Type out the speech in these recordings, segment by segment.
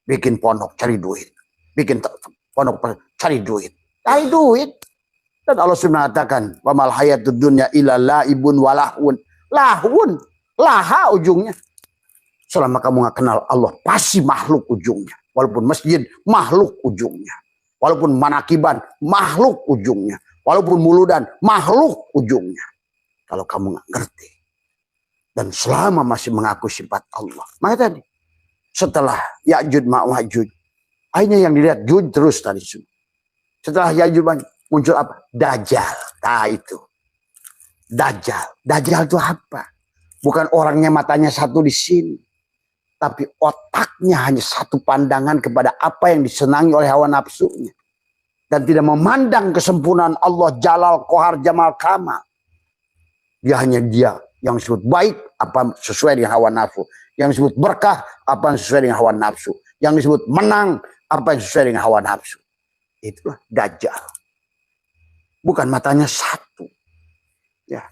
bikin pondok cari duit, bikin pondok cari duit, cari duit. Dan Allah sudah mengatakan, wa mal hayatud dunya illa laibun walahun. Lahun, laha ujungnya. Selama kamu nggak kenal Allah, pasti makhluk ujungnya. Walaupun masjid, makhluk ujungnya. Walaupun manakiban, makhluk ujungnya. Walaupun muludan, makhluk ujungnya. Kalau kamu nggak ngerti. Dan selama masih mengaku sifat Allah. Maka tadi, setelah Ya'juj Ma'juj, akhirnya yang dilihat Juj terus tadi. Setelah Ya'juj muncul apa? Dajjal. Nah itu. Dajjal. Dajjal itu apa? Bukan orangnya matanya satu di sini. Tapi otaknya hanya satu pandangan kepada apa yang disenangi oleh hawa nafsunya. Dan tidak memandang kesempurnaan Allah Jalal, Qahar, Jamal, Kamal. Dia hanya dia yang disebut baik, apa sesuai dengan hawa nafsu. Yang disebut berkah, apa yang sesuai dengan hawa nafsu. Yang disebut menang, apa yang sesuai dengan hawa nafsu. Itulah Dajjal. Bukan matanya satu. Ya.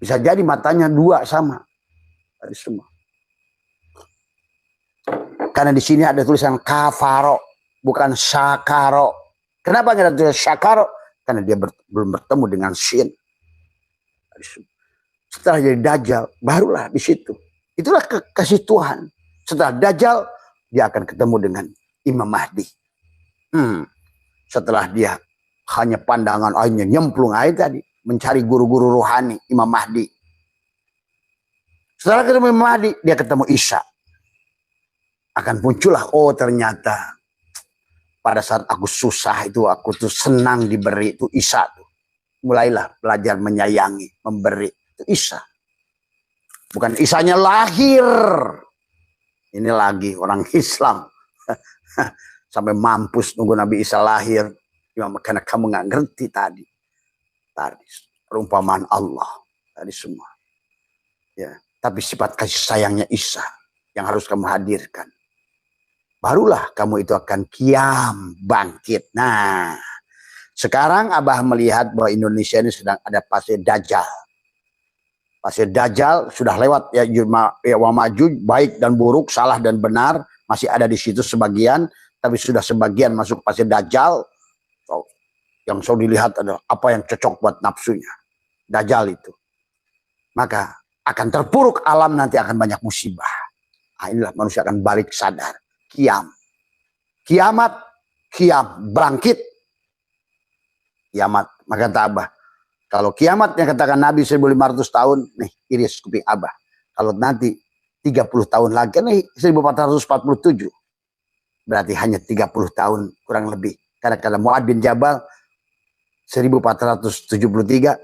Bisa jadi matanya dua sama. Dari semua. Karena di sini ada tulisan kafaro, bukan syakaro. Kenapa nggak ada tulisan syakaro? Karena dia belum bertemu dengan shin. Setelah jadi Dajjal, barulah di situ. Itulah kasih Tuhan. Setelah Dajjal, dia akan ketemu dengan Imam Mahdi. Setelah dia hanya pandangan airnya nyemplung air tadi, mencari guru-guru rohani Imam Mahdi. Setelah ketemu Imam Mahdi, dia ketemu Isa. Akan muncullah, oh ternyata pada saat aku susah itu, aku tuh senang diberi, itu Isa tuh. Mulailah belajar menyayangi, memberi, itu Isa. Bukan Isanya lahir. Ini lagi orang Islam. Sampai mampus nunggu Nabi Isa lahir. Karena kamu nggak ngerti tadi. Tadi perumpamaan Allah. Tadi semua. Ya, tapi sifat kasih sayangnya Isa yang harus kamu hadirkan. Barulah kamu itu akan kiam, bangkit. Nah, sekarang Abah melihat bahwa Indonesia ini sedang ada fase Dajjal. Fase Dajjal sudah lewat ya Ma'juj, baik dan buruk, salah dan benar, masih ada di situ sebagian, tapi sudah sebagian masuk fase Dajjal. Yang selalu dilihat adalah apa yang cocok buat nafsunya. Dajjal itu. Maka akan terpuruk alam, nanti akan banyak musibah. Nah, inilah manusia akan balik sadar. Kiam. Kiamat, kiam, bangkit. Kiamat. Maka kata Abah, kalau kiamat yang katakan Nabi 1500 tahun, nih iris kuping Abah. Kalau nanti 30 tahun lagi, nih 1447. Berarti hanya 30 tahun kurang lebih. Karena kata Mu'ad bin Jabal 1473,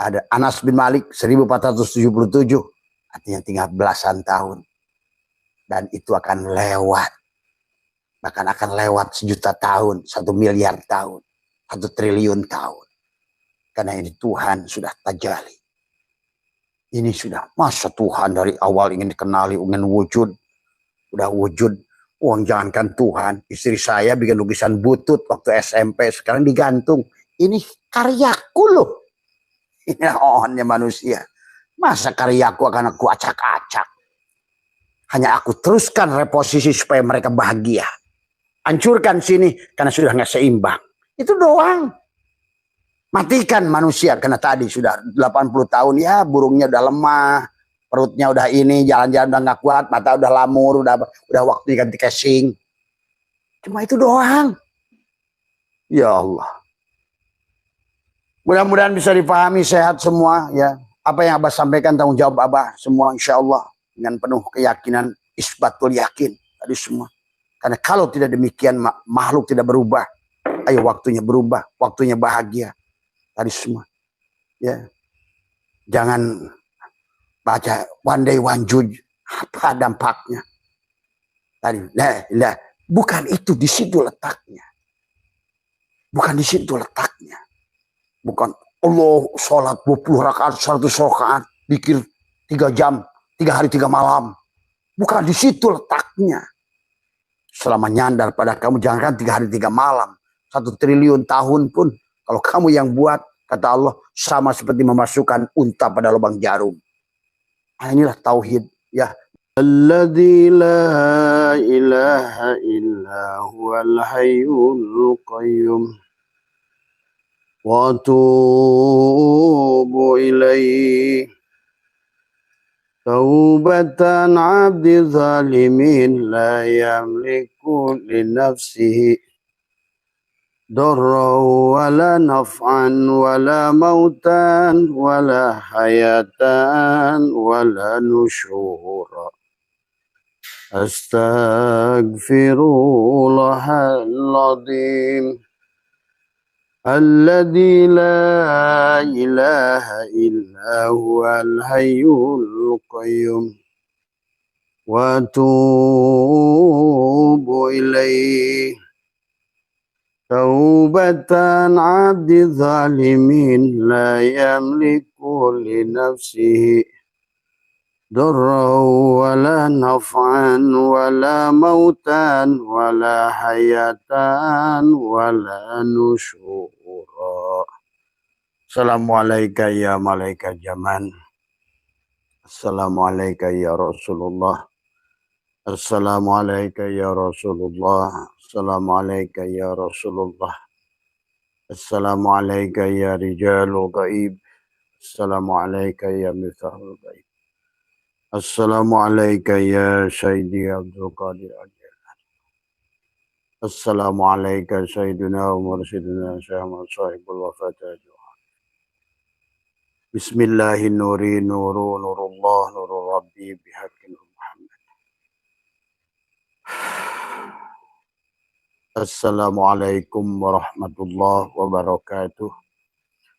ada Anas bin Malik 1477, artinya tinggal belasan tahun. Dan itu akan lewat. Bahkan akan lewat 1 juta tahun, 1 miliar tahun, 1 triliun tahun. Karena ini Tuhan sudah tajalli. Ini sudah masa Tuhan dari awal ingin dikenali, ingin wujud. Udah wujud. Uang jangankan Tuhan, istri saya bikin lukisan butut waktu SMP, sekarang digantung. Ini karyaku loh. Ini ohnya manusia. Masa karyaku akan aku acak-acak. Hanya aku teruskan reposisi supaya mereka bahagia. Hancurkan sini karena sudah nggak seimbang. Itu doang. Matikan manusia karena tadi sudah 80 tahun ya, burungnya udah lemah, perutnya udah ini, jalan-jalan udah nggak kuat, mata udah lamur, udah waktu ganti casing. Cuma itu doang. Ya Allah. Mudah-mudahan bisa dipahami, sehat semua ya. Apa yang Abah sampaikan tanggung jawab Abah semua insya Allah. Dengan penuh keyakinan, isbatul yakin tadi semua. Karena kalau tidak demikian makhluk tidak berubah. Ayo waktunya berubah, waktunya bahagia tadi semua. Ya, jangan baca one day one Juj, apa dampaknya? Tadi, lah, bukan itu, di situ letaknya. Bukan di situ letaknya. Bukan Allah sholat 20 rakaat, 100 rakaat, pikir 3 jam. 3 hari 3 malam. Bukan di situ letaknya. Selama nyandar pada kamu, jangan 3 hari 3 malam. 1 triliun tahun pun, kalau kamu yang buat, kata Allah, sama seperti memasukkan unta pada lubang jarum. Nah, inilah tauhid. Ya, الذي لا إله إلا هو الحي القيوم وأتوب إليه توبة عبد ظالم لا يملك لنفسه ضرا ولا نفعا ولا موتا ولا حياة ولا نشورا أستغفر الله العظيم الذي لا إله إلا هو الحي القيوم وأتوب إليه توبة عبد ظالم لا يملك لنفسه ضرا ولا نفعا ولا موتا ولا حياة ولا نشورا. Assalamualaikum ya malaikat zaman. Assalamualaikum ya Rasulullah. Assalamualaikum ya Rasulullah. Assalamualaikum ya Rasulullah. Assalamualaikum ya rijalul gaib. Assalamualaikum ya mithahul gaib. Assalamualaikum ya Sayyidi Abdul Qadir Al-Jilani. Assalamualaikum Sayyidina wa Mursidina Syahmat Sahibul Wafat. Bismillahi nuri nuru nurullah nuru rabbi bihaqqin Muhammad. Assalamualaikum warahmatullahi wabarakatuh.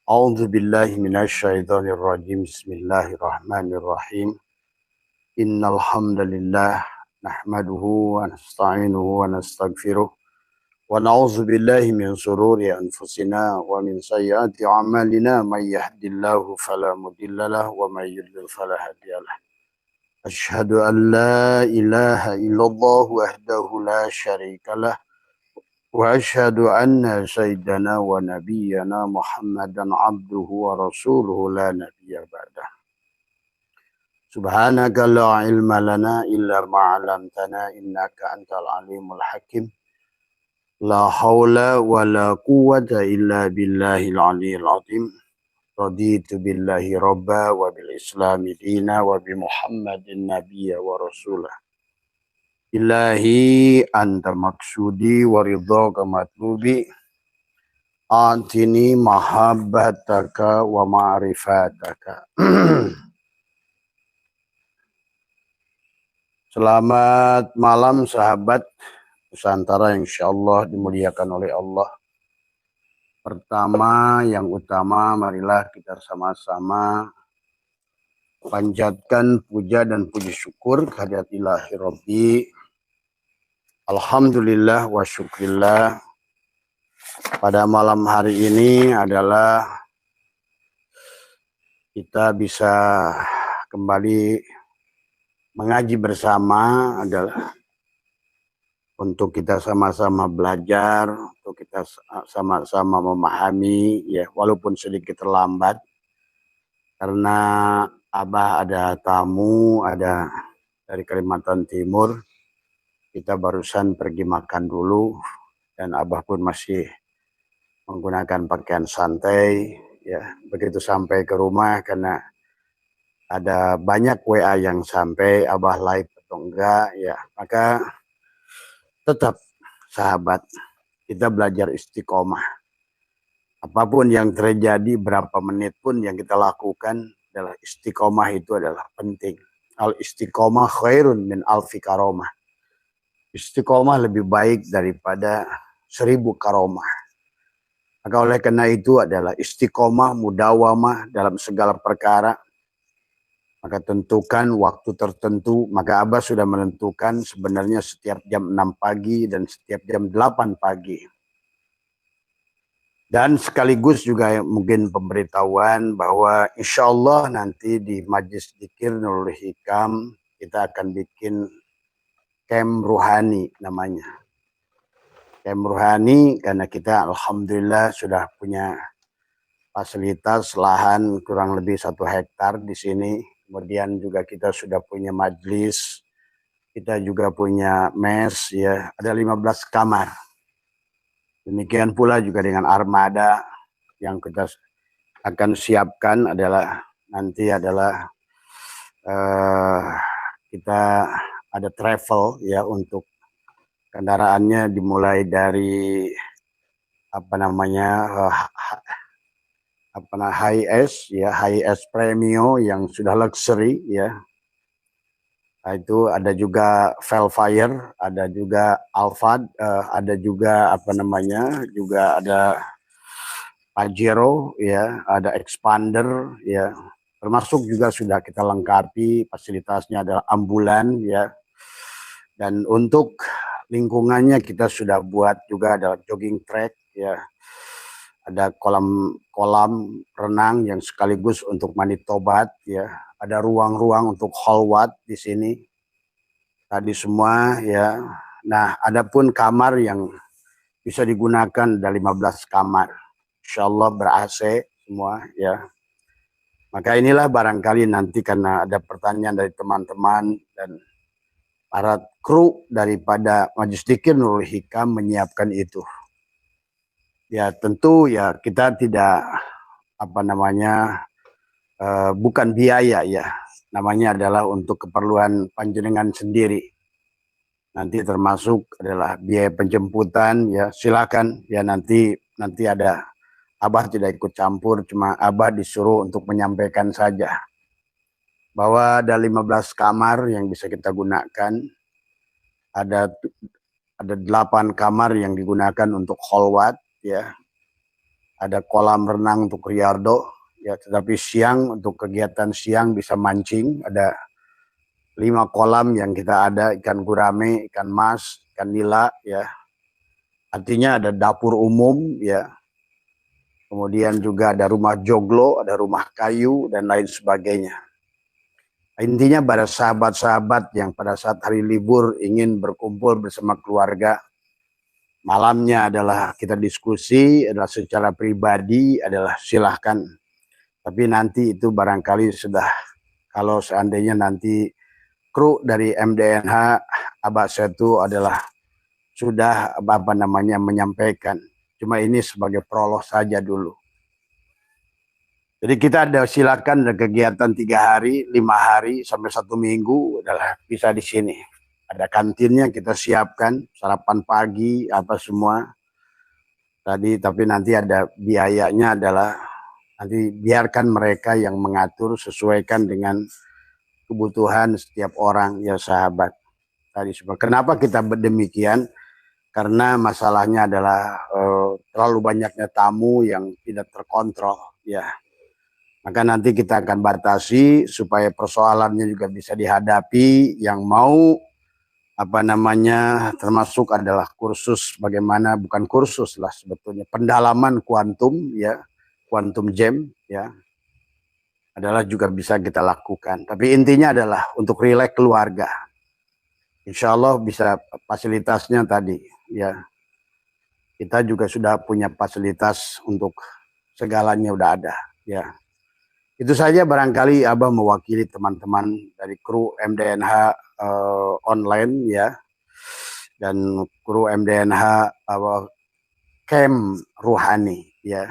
A'udzu billahi minasyaitonir rajim. Bismillahirrahmanirrahim. Innal hamdalillah nahmaduhu wa nasta'inuhu wa nastaghfiruh wa na'udzu billahi min shururi anfusina wa min sayyiati a'malina may yahdihillahu fala mudhillalah wa may yudlil fala hadiyalah. Asyhadu an la ilaha illallah wahdahu la syarikalah wa asyhadu anna sayyidana wa nabiyyana Muhammadan abduhu wa rasuluhu la nabiyya ba'dah. Subhanaka la ilma lana illa ma 'allamtana innaka antal alimul hakim. La haula wa la quwwata illa billahil aliyyil azim. Raditu billahi rabba wa bil islami dina wa bi Muhammadin nabiyya wa rasulah. Ilahi anta maksudi wa ridhaka matlubi. Antini mahabbataka wa ma'rifataka. Selamat malam sahabat Nusantara yang insyaallah dimuliakan oleh Allah. Pertama yang utama marilah kita sama-sama panjatkan puja dan puji syukur kehadirat ilahi Rabbi. Alhamdulillah wa syukrillah. Pada malam hari ini adalah kita bisa kembali mengaji bersama, adalah untuk kita sama-sama belajar, untuk kita sama-sama memahami, ya walaupun sedikit terlambat karena Abah ada tamu, ada dari Kalimantan Timur. Kita barusan pergi makan dulu dan Abah pun masih menggunakan pakaian santai, ya begitu sampai ke rumah karena ada banyak WA yang sampai, Abah live atau enggak, ya maka tetap sahabat, kita belajar istiqomah. Apapun yang terjadi, berapa menit pun yang kita lakukan, adalah istiqomah itu adalah penting. Al istiqomah khairun min alfi karomah. Istiqomah lebih baik daripada 1000 karomah. Maka oleh karena itu adalah istiqomah mudawamah dalam segala perkara. Maka tentukan waktu tertentu, maka Abah sudah menentukan sebenarnya setiap jam 6 pagi dan setiap jam 8 pagi. Dan sekaligus juga mungkin pemberitahuan bahwa insya Allah nanti di Majlis Dzikir Nurul Hikam kita akan bikin camp ruhani namanya. Camp ruhani karena kita alhamdulillah sudah punya fasilitas lahan kurang lebih 1 hektar di sini. Kemudian juga kita sudah punya majlis Kita juga punya mes ya, ada 15 kamar. Demikian pula juga dengan armada yang kita akan siapkan adalah nanti adalah kita ada travel ya untuk kendaraannya dimulai dari apa namanya high S premium yang sudah luxury ya. Nah, itu ada juga Velfire, ada juga Alphard, ada juga apa namanya, juga ada Pajero, ya, ada Expander, ya, termasuk juga sudah kita lengkapi fasilitasnya adalah ambulan, ya, dan untuk lingkungannya kita sudah buat juga ada jogging track, ya, ada kolam renang yang sekaligus untuk mandi tobat, ya, ada ruang-ruang untuk khalwat di sini. Tadi semua ya. Nah, adapun kamar yang bisa digunakan ada 15 kamar. Insyaallah ber-AC semua ya. Maka inilah barangkali nanti karena ada pertanyaan dari teman-teman dan para kru daripada Majelis Dzikir Nurul Hikam menyiapkan itu. Ya tentu ya kita tidak apa namanya bukan biaya ya. Namanya adalah untuk keperluan panjenengan sendiri. Nanti termasuk adalah biaya penjemputan ya silakan ya nanti ada Abah tidak ikut campur, cuma Abah disuruh untuk menyampaikan saja bahwa ada 15 kamar yang bisa kita gunakan, ada 8 kamar yang digunakan untuk khalwat ya, ada kolam renang untuk riardo ya, tetapi siang untuk kegiatan siang bisa mancing, ada 5 kolam yang kita ada, ikan gurame, ikan mas, ikan nila ya. Artinya ada dapur umum ya. Kemudian juga ada rumah joglo, ada rumah kayu dan lain sebagainya. Intinya pada sahabat-sahabat yang pada saat hari libur ingin berkumpul bersama keluarga, malamnya adalah kita diskusi, adalah secara pribadi adalah silahkan. Tapi nanti itu barangkali sudah, kalau seandainya nanti kru dari MDNH Abah Setu adalah sudah apa namanya menyampaikan. Cuma ini sebagai prolog saja dulu. Jadi kita ada silakan ada kegiatan 3 hari, 5 hari sampai 1 minggu adalah bisa di sini. Ada kantinnya kita siapkan, sarapan pagi apa semua. Tadi tapi nanti ada biayanya adalah nanti biarkan mereka yang mengatur sesuaikan dengan kebutuhan setiap orang ya sahabat. Tadi kenapa kita demikian? Karena masalahnya adalah terlalu banyaknya tamu yang tidak terkontrol ya. Maka nanti kita akan batasi supaya persoalannya juga bisa dihadapi. Yang mau apa namanya termasuk adalah kursus bagaimana, bukan kursus lah sebetulnya, pendalaman kuantum ya, kuantum jam ya, adalah juga bisa kita lakukan. Tapi intinya adalah untuk rileks keluarga. Insya Allah bisa fasilitasnya tadi ya. Kita juga sudah punya fasilitas untuk segalanya udah ada ya. Itu saja barangkali Abah mewakili teman-teman dari kru MDNH online ya. Dan kru MDNH Camp Ruhani ya.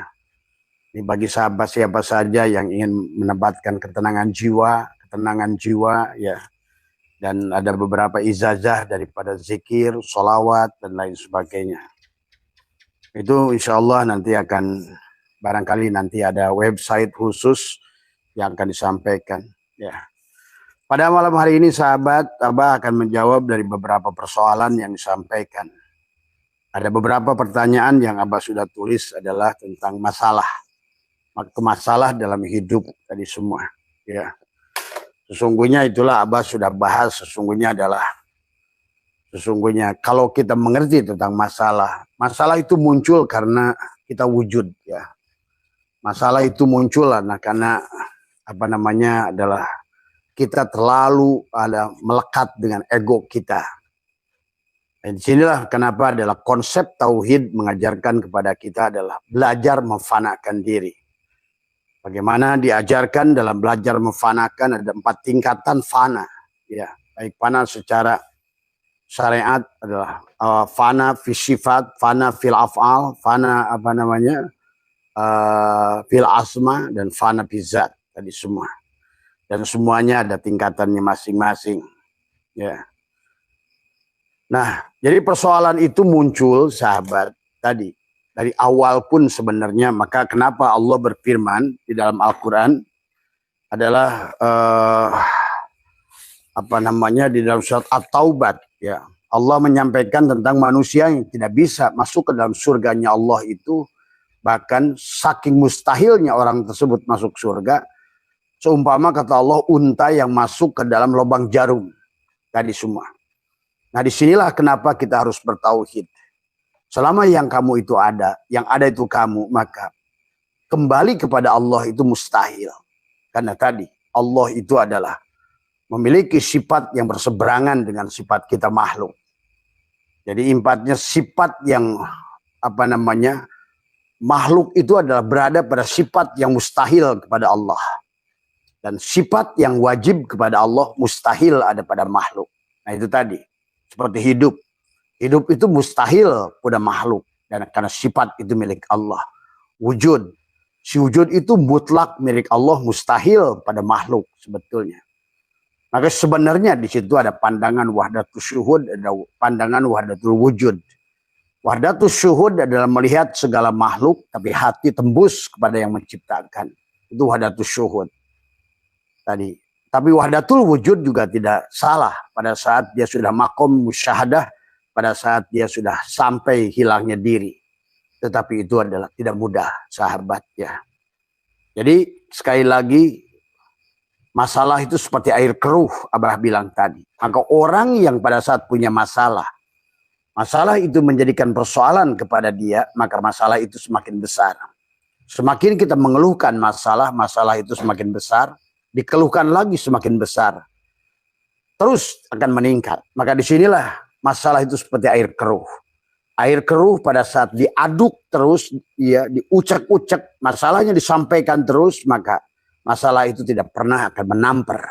Ini bagi sahabat siapa saja yang ingin menempatkan ketenangan jiwa ya. Dan ada beberapa ijazah daripada zikir, sholawat dan lain sebagainya. Itu insya Allah nanti akan barangkali nanti ada website khusus yang akan disampaikan ya. Pada malam hari ini sahabat, Abah akan menjawab dari beberapa persoalan yang disampaikan. Ada beberapa pertanyaan yang Abah sudah tulis adalah tentang masalah dalam hidup tadi semua ya. Sesungguhnya itulah Abah sudah bahas, sesungguhnya kalau kita mengerti tentang masalah itu muncul karena kita wujud ya. Masalah itu muncul karena apa namanya adalah kita terlalu melekat dengan ego kita. Dan disinilah kenapa adalah konsep tauhid mengajarkan kepada kita adalah belajar memfanakan diri. Bagaimana diajarkan dalam belajar memfanakan ada 4 tingkatan fana, ya, baik fana secara syariat adalah fana fi sifat, fana fil af'al, fana fil asma, dan fana fi zat. Tadi semua. Dan semuanya ada tingkatannya masing-masing. Ya. Nah, jadi persoalan itu muncul, sahabat, tadi. Dari awal pun sebenarnya, maka kenapa Allah berfirman di dalam Al-Quran adalah di dalam surat At-Taubat, ya. Allah menyampaikan tentang manusia yang tidak bisa masuk ke dalam surganya Allah itu, bahkan saking mustahilnya orang tersebut masuk surga, seumpama kata Allah unta yang masuk ke dalam lubang jarum. Tadi semua. Nah, disinilah kenapa kita harus bertauhid. Selama yang kamu itu ada, yang ada itu kamu, maka kembali kepada Allah itu mustahil. Karena tadi Allah itu adalah memiliki sifat yang berseberangan dengan sifat kita makhluk. Jadi impatnya sifat yang makhluk itu adalah berada pada sifat yang mustahil kepada Allah. Dan sifat yang wajib kepada Allah mustahil ada pada makhluk. Nah itu tadi. Seperti hidup. Hidup itu mustahil pada makhluk. Dan karena sifat itu milik Allah. Wujud. Si wujud itu mutlak milik Allah, mustahil pada makhluk sebetulnya. Maka sebenarnya di situ ada pandangan wahdatul syuhud, ada pandangan wahdatul wujud. Wahdatul syuhud adalah melihat segala makhluk, tapi hati tembus kepada yang menciptakan. Itu wahdatul syuhud. Tadi. Tapi wahdatul wujud juga tidak salah pada saat dia sudah makom musyahadah, pada saat dia sudah sampai hilangnya diri. Tetapi itu adalah tidak mudah, sahabat, ya. Jadi sekali lagi, masalah itu seperti air keruh, Abah bilang tadi. Maka orang yang pada saat punya masalah itu menjadikan persoalan kepada dia, maka masalah itu semakin besar. Semakin kita mengeluhkan masalah itu semakin besar. Dikeluhkan lagi semakin besar. Terus akan meningkat. Maka disinilah masalah itu seperti air keruh. Air keruh pada saat diaduk terus, ya, diucek-ucek, masalahnya disampaikan terus, maka masalah itu tidak pernah akan menamper.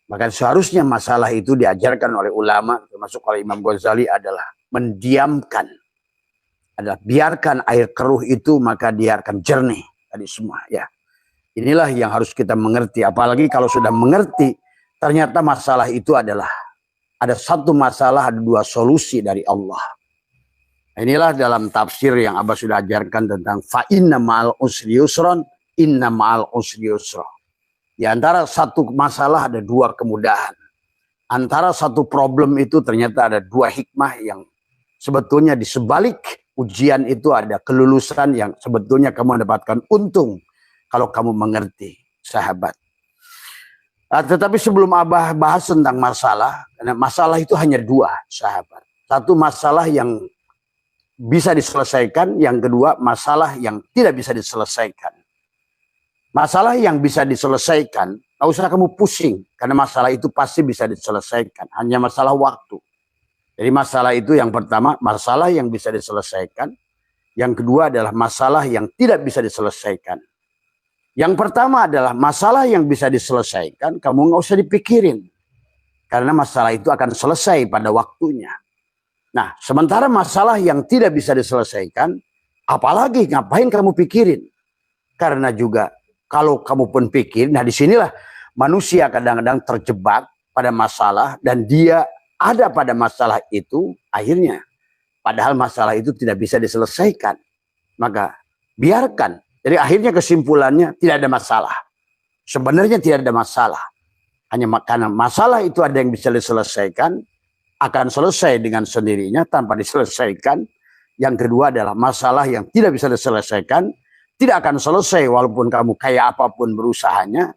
Maka seharusnya masalah itu diajarkan oleh ulama, termasuk oleh Imam Ghazali, adalah mendiamkan. Adalah biarkan air keruh itu, maka biarkan jernih. Tadi semua, ya. Inilah yang harus kita mengerti. Apalagi kalau sudah mengerti, ternyata masalah itu adalah ada satu masalah, ada dua solusi dari Allah. Inilah dalam tafsir yang Abah sudah ajarkan tentang fa inna ma'al usri yusron, inna ma'al usri yusra. Di antara satu masalah ada dua kemudahan. Antara satu problem itu ternyata ada dua hikmah yang sebetulnya di sebalik ujian itu ada kelulusan yang sebetulnya kamu mendapatkan untung. Kalau kamu mengerti, sahabat. Tetapi sebelum Abah bahas tentang masalah, karena masalah itu hanya dua, sahabat. Satu masalah yang bisa diselesaikan, yang kedua masalah yang tidak bisa diselesaikan. Masalah yang bisa diselesaikan, tak usah kamu pusing, karena masalah itu pasti bisa diselesaikan, hanya masalah waktu. Jadi masalah itu yang pertama, masalah yang bisa diselesaikan. Yang kedua adalah masalah yang tidak bisa diselesaikan. Yang pertama adalah masalah yang bisa diselesaikan, kamu nggak usah dipikirin. Karena masalah itu akan selesai pada waktunya. Nah, sementara masalah yang tidak bisa diselesaikan, apalagi ngapain kamu pikirin? Karena juga kalau kamu pun pikir, nah disinilah manusia kadang-kadang terjebak pada masalah dan dia ada pada masalah itu, akhirnya padahal masalah itu tidak bisa diselesaikan. Maka biarkan. Jadi akhirnya kesimpulannya tidak ada masalah. Sebenarnya tidak ada masalah. Hanya karena masalah itu ada yang bisa diselesaikan, akan selesai dengan sendirinya tanpa diselesaikan. Yang kedua adalah masalah yang tidak bisa diselesaikan, tidak akan selesai walaupun kamu kayak apapun berusahanya.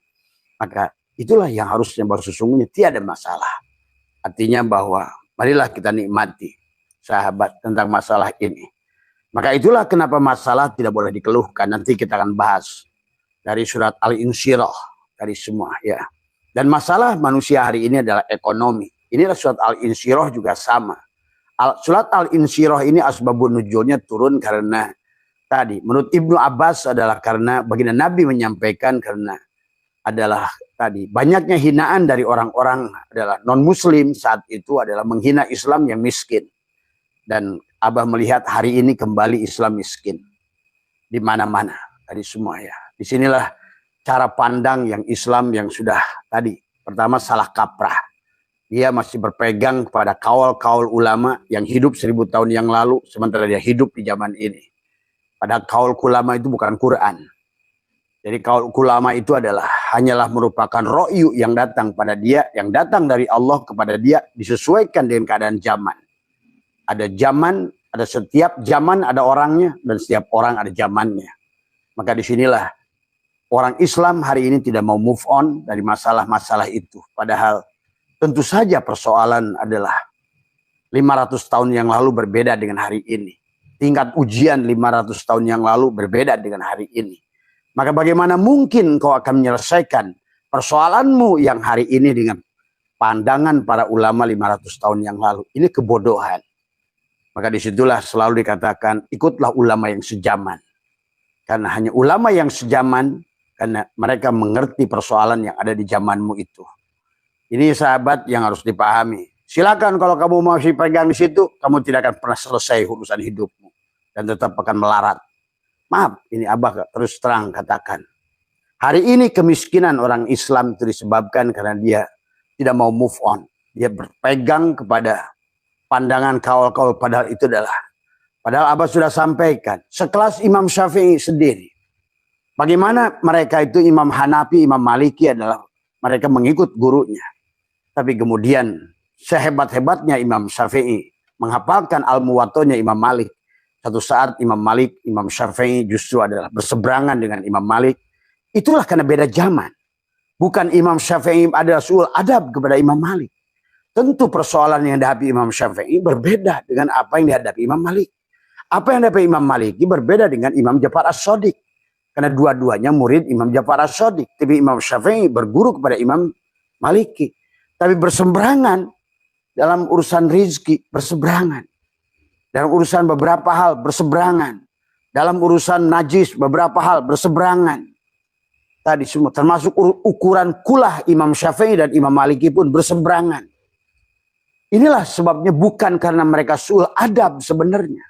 Maka itulah yang harusnya sesungguhnya tiada masalah. Artinya bahwa marilah kita nikmati, sahabat, tentang masalah ini. Maka itulah kenapa masalah tidak boleh dikeluhkan. Nanti kita akan bahas dari surat Al-Insyirah, dari semua, ya. Dan masalah manusia hari ini adalah ekonomi. Inilah surat Al-Insyirah juga sama. Surat Al-Insyirah ini asbabun nuzulnya turun karena tadi menurut Ibnu Abbas adalah karena baginda Nabi menyampaikan karena adalah tadi banyaknya hinaan dari orang-orang adalah non-muslim saat itu adalah menghina Islam yang miskin. Dan Abah melihat hari ini kembali Islam miskin di mana-mana tadi semua ya. Disinilah cara pandang yang Islam yang sudah tadi pertama salah kaprah. Dia masih berpegang kepada kaul-kaul ulama yang hidup 1000 tahun yang lalu, sementara dia hidup di zaman ini. Padahal kaul ulama itu bukan Quran. Jadi kaul ulama itu adalah hanyalah merupakan ro'yu yang datang pada dia, yang datang dari Allah kepada dia, disesuaikan dengan keadaan zaman. Ada zaman, ada setiap zaman ada orangnya, dan setiap orang ada zamannya. Maka disinilah orang Islam hari ini tidak mau move on dari masalah-masalah itu. Padahal tentu saja persoalan adalah 500 tahun yang lalu berbeda dengan hari ini. Tingkat ujian 500 tahun yang lalu berbeda dengan hari ini. Maka bagaimana mungkin kau akan menyelesaikan persoalanmu yang hari ini dengan pandangan para ulama 500 tahun yang lalu? Ini kebodohan. Maka disitulah selalu dikatakan, ikutlah ulama yang sejaman. Karena hanya ulama yang sejaman, karena mereka mengerti persoalan yang ada di zamanmu itu. Ini sahabat yang harus dipahami. Silakan kalau kamu masih pegang di situ, kamu tidak akan pernah selesai urusan hidupmu. Dan tetap akan melarat. Maaf, ini Abah terus terang katakan. Hari ini kemiskinan orang Islam itu disebabkan karena dia tidak mau move on. Dia berpegang kepada pandangan kaul-kaul, padahal itu adalah. Padahal Abah sudah sampaikan. Sekelas Imam Syafi'i sendiri. Bagaimana mereka itu Imam Hanafi, Imam Maliki adalah mereka mengikut gurunya. Tapi kemudian sehebat-hebatnya Imam Syafi'i menghafalkan Al-Muwatta'nya Imam Malik. Satu saat Imam Malik, Imam Syafi'i justru adalah berseberangan dengan Imam Malik. Itulah karena beda zaman. Bukan Imam Syafi'i adalah suul adab kepada Imam Malik. Tentu persoalan yang dihadapi Imam Syafi'i berbeda dengan apa yang dihadapi Imam Malik. Apa yang dihadapi Imam Maliki berbeda dengan Imam Ja'far As-Shadiq. Karena dua-duanya murid Imam Ja'far As-Shadiq. Tapi Imam Syafi'i berguru kepada Imam Maliki. Tapi berseberangan dalam urusan rizki, berseberangan. Dalam urusan beberapa hal berseberangan. Dalam urusan najis beberapa hal berseberangan. Tadi semua termasuk ukuran kulah Imam Syafi'i dan Imam Maliki pun berseberangan. Inilah sebabnya bukan karena mereka suul adab sebenarnya.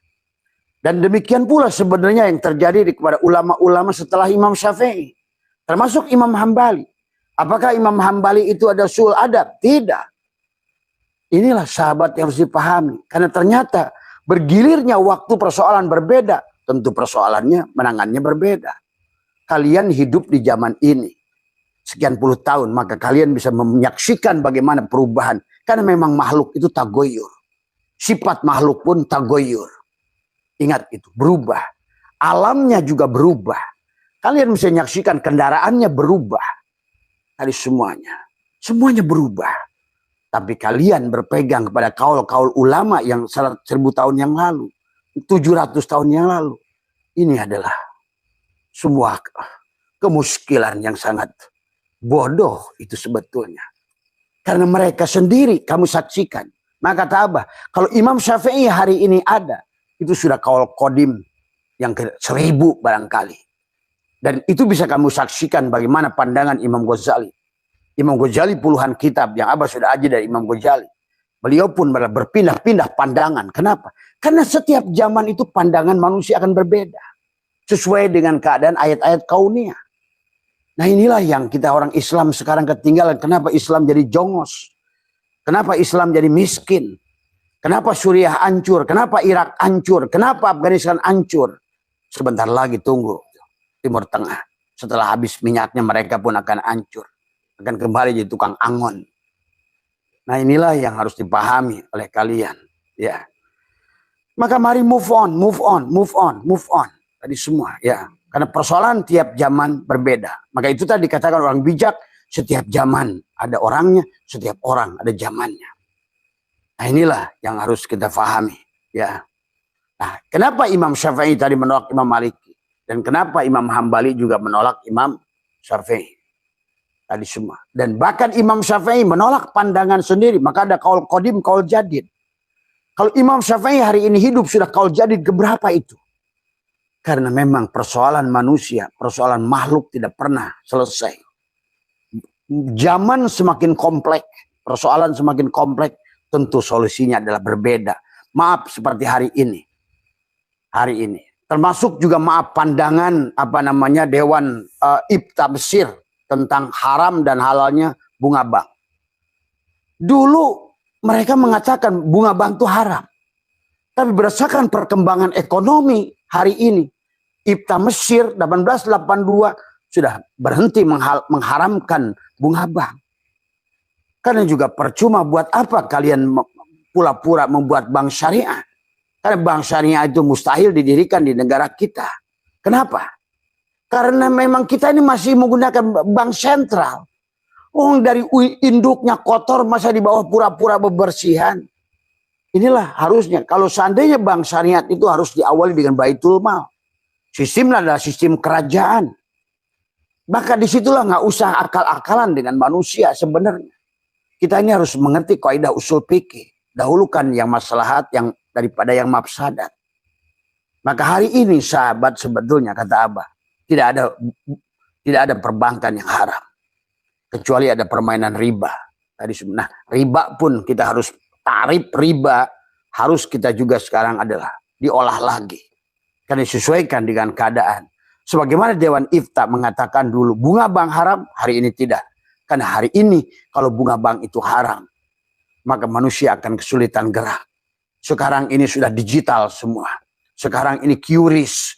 Dan demikian pula sebenarnya yang terjadi kepada ulama-ulama setelah Imam Syafi'i. Termasuk Imam Hambali. Apakah Imam Hambali itu ada suul adab? Tidak. Inilah sahabat yang harus dipahami. Karena ternyata bergilirnya waktu persoalan berbeda. Tentu persoalannya, menangannya berbeda. Kalian hidup di zaman ini. Sekian puluh tahun. Maka kalian bisa menyaksikan bagaimana perubahan. Karena memang makhluk itu tagoyur. Sifat makhluk pun tagoyur. Ingat itu, berubah. Alamnya juga berubah. Kalian bisa menyaksikan kendaraannya berubah. Tadi semuanya. Semuanya berubah. Tapi kalian berpegang kepada kaul-kaul ulama yang 1000 tahun yang lalu. 700 tahun yang lalu. Ini adalah sebuah kemuskilan yang sangat bodoh itu sebetulnya. Karena mereka sendiri kamu saksikan. Maka kata Abah, kalau Imam Syafi'i hari ini ada, itu sudah kaul qadim yang ke-1000 barangkali. Dan itu bisa kamu saksikan bagaimana pandangan Imam Ghazali. Imam Ghazali puluhan kitab yang Abah sudah aji dari Imam Ghazali. Beliau pun berpindah-pindah pandangan. Kenapa? Karena setiap zaman itu pandangan manusia akan berbeda. Sesuai dengan keadaan ayat-ayat kauniyah. Nah inilah yang kita orang Islam sekarang ketinggalan. Kenapa Islam jadi jongos? Kenapa Islam jadi miskin? Kenapa Suriah hancur? Kenapa Irak hancur? Kenapa Afghanistan hancur? Sebentar lagi tunggu. Timur Tengah. Setelah habis minyaknya mereka pun akan hancur. Akan kembali jadi tukang angon. Nah inilah yang harus dipahami oleh kalian. Ya. Maka mari move on, move on, move on, move on. Tadi semua ya. Karena persoalan tiap zaman berbeda. Maka itu tadi dikatakan orang bijak. Setiap zaman ada orangnya. Setiap orang ada zamannya. Nah inilah yang harus kita pahami. Ya. Nah kenapa Imam Syafi'i tadi menolak Imam Maliki? Dan kenapa Imam Hambali juga menolak Imam Syafi'i? Tadi semua. Dan bahkan Imam Syafi'i menolak pandangan sendiri. Maka ada kaul qadim, kaul jadid. Kalau Imam Syafi'i hari ini hidup sudah kaul jadid keberapa itu? Karena memang persoalan manusia, persoalan makhluk tidak pernah selesai. zaman semakin kompleks, persoalan semakin kompleks, tentu solusinya adalah berbeda. Maaf seperti hari ini. Termasuk juga maaf pandangan Dewan Ifta Mesir tentang haram dan halalnya bunga bank. Dulu mereka mengatakan bunga bank itu haram. Tapi berdasarkan perkembangan ekonomi hari ini, Ifta Mesir 1882 sudah berhenti mengharamkan bunga bank. Karena juga percuma, buat apa kalian pura-pura membuat bank syariah? Karena bank syariah itu mustahil didirikan di negara kita. Kenapa? Karena memang kita ini masih menggunakan bank sentral. Dari induknya kotor, masa di bawah pura-pura bebersihan. Inilah harusnya, kalau seandainya bank syariat itu harus diawali dengan baitul mal. Sistemnya adalah sistem kerajaan. Maka disitulah nggak usah akal-akalan dengan manusia sebenarnya. Kita ini harus mengerti kaidah usul fikih. Dahulukan yang maslahat yang daripada yang mafsadat. Maka hari ini sahabat, sebetulnya kata Abah, tidak ada perbankan yang haram. Kecuali ada permainan riba. Nah, riba pun kita harus, tarif riba harus kita juga sekarang adalah diolah lagi. Karena disesuaikan dengan keadaan. Sebagaimana Dewan Ifta mengatakan dulu bunga bank haram, hari ini tidak. Karena hari ini kalau bunga bank itu haram, maka manusia akan kesulitan gerak. Sekarang ini sudah digital semua. Sekarang ini QRIS.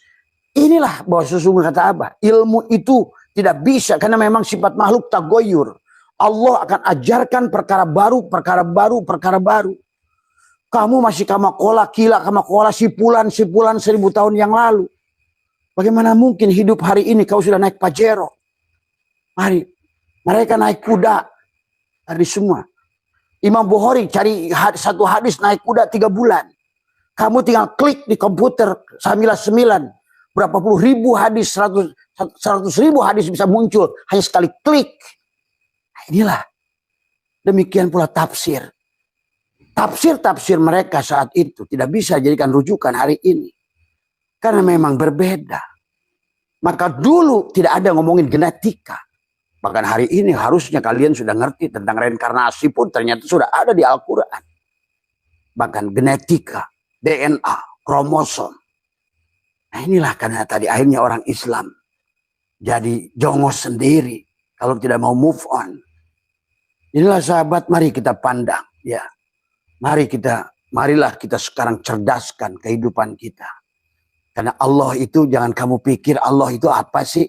Inilah bahwa sesungguhnya kata Abah, ilmu itu tidak bisa karena memang sifat makhluk tagoyur. Allah akan ajarkan perkara baru, perkara baru, perkara baru. Kamu masih kamakola, kila kamakola, sipulan 1000 tahun yang lalu. Bagaimana mungkin hidup hari ini kau sudah naik Pajero? Mari, mereka naik kuda. Hari semua. Imam Bukhari cari satu hadis naik kuda 3 bulan. Kamu tinggal klik di komputer, 9. Berapa puluh ribu hadis, 100 ribu hadis bisa muncul. Hanya sekali klik. Inilah. Demikian pula tafsir. Tafsir mereka saat itu tidak bisa jadikan rujukan hari ini. Karena memang berbeda. Maka dulu tidak ada ngomongin genetika. Bahkan hari ini harusnya kalian sudah ngerti tentang reinkarnasi pun ternyata sudah ada di Al-Quran. Bahkan genetika, DNA, kromosom. Nah inilah karena tadi akhirnya orang Islam jadi jongos sendiri. Kalau tidak mau move on. Inilah sahabat, mari kita pandang. Ya, marilah kita sekarang cerdaskan kehidupan kita. Karena Allah itu, jangan kamu pikir Allah itu apa sih?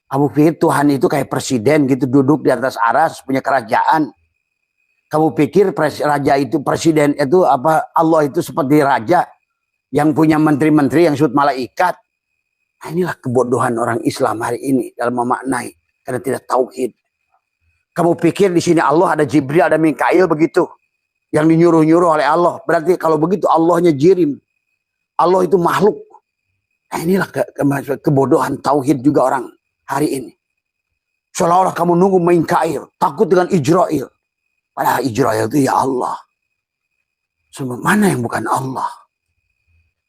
Kamu pikir Tuhan itu kayak presiden gitu, duduk di atas aras, punya kerajaan. Kamu pikir presiden itu apa? Allah itu seperti raja yang punya menteri-menteri yang disebut malaikat. Nah, inilah kebodohan orang Islam hari ini dalam memaknai karena tidak tauhid. Kamu pikir di sini Allah ada Jibril, ada Mikail begitu, yang dinyuruh-nyuruh oleh Allah. Berarti kalau begitu Allahnya jirim. Allah itu makhluk. Nah, inilah kebodohan tauhid juga orang hari ini. Seolah-olah kamu nunggu Mikail, takut dengan Ijrail. Padahal Ijrail itu ya Allah. Semua mana yang bukan Allah?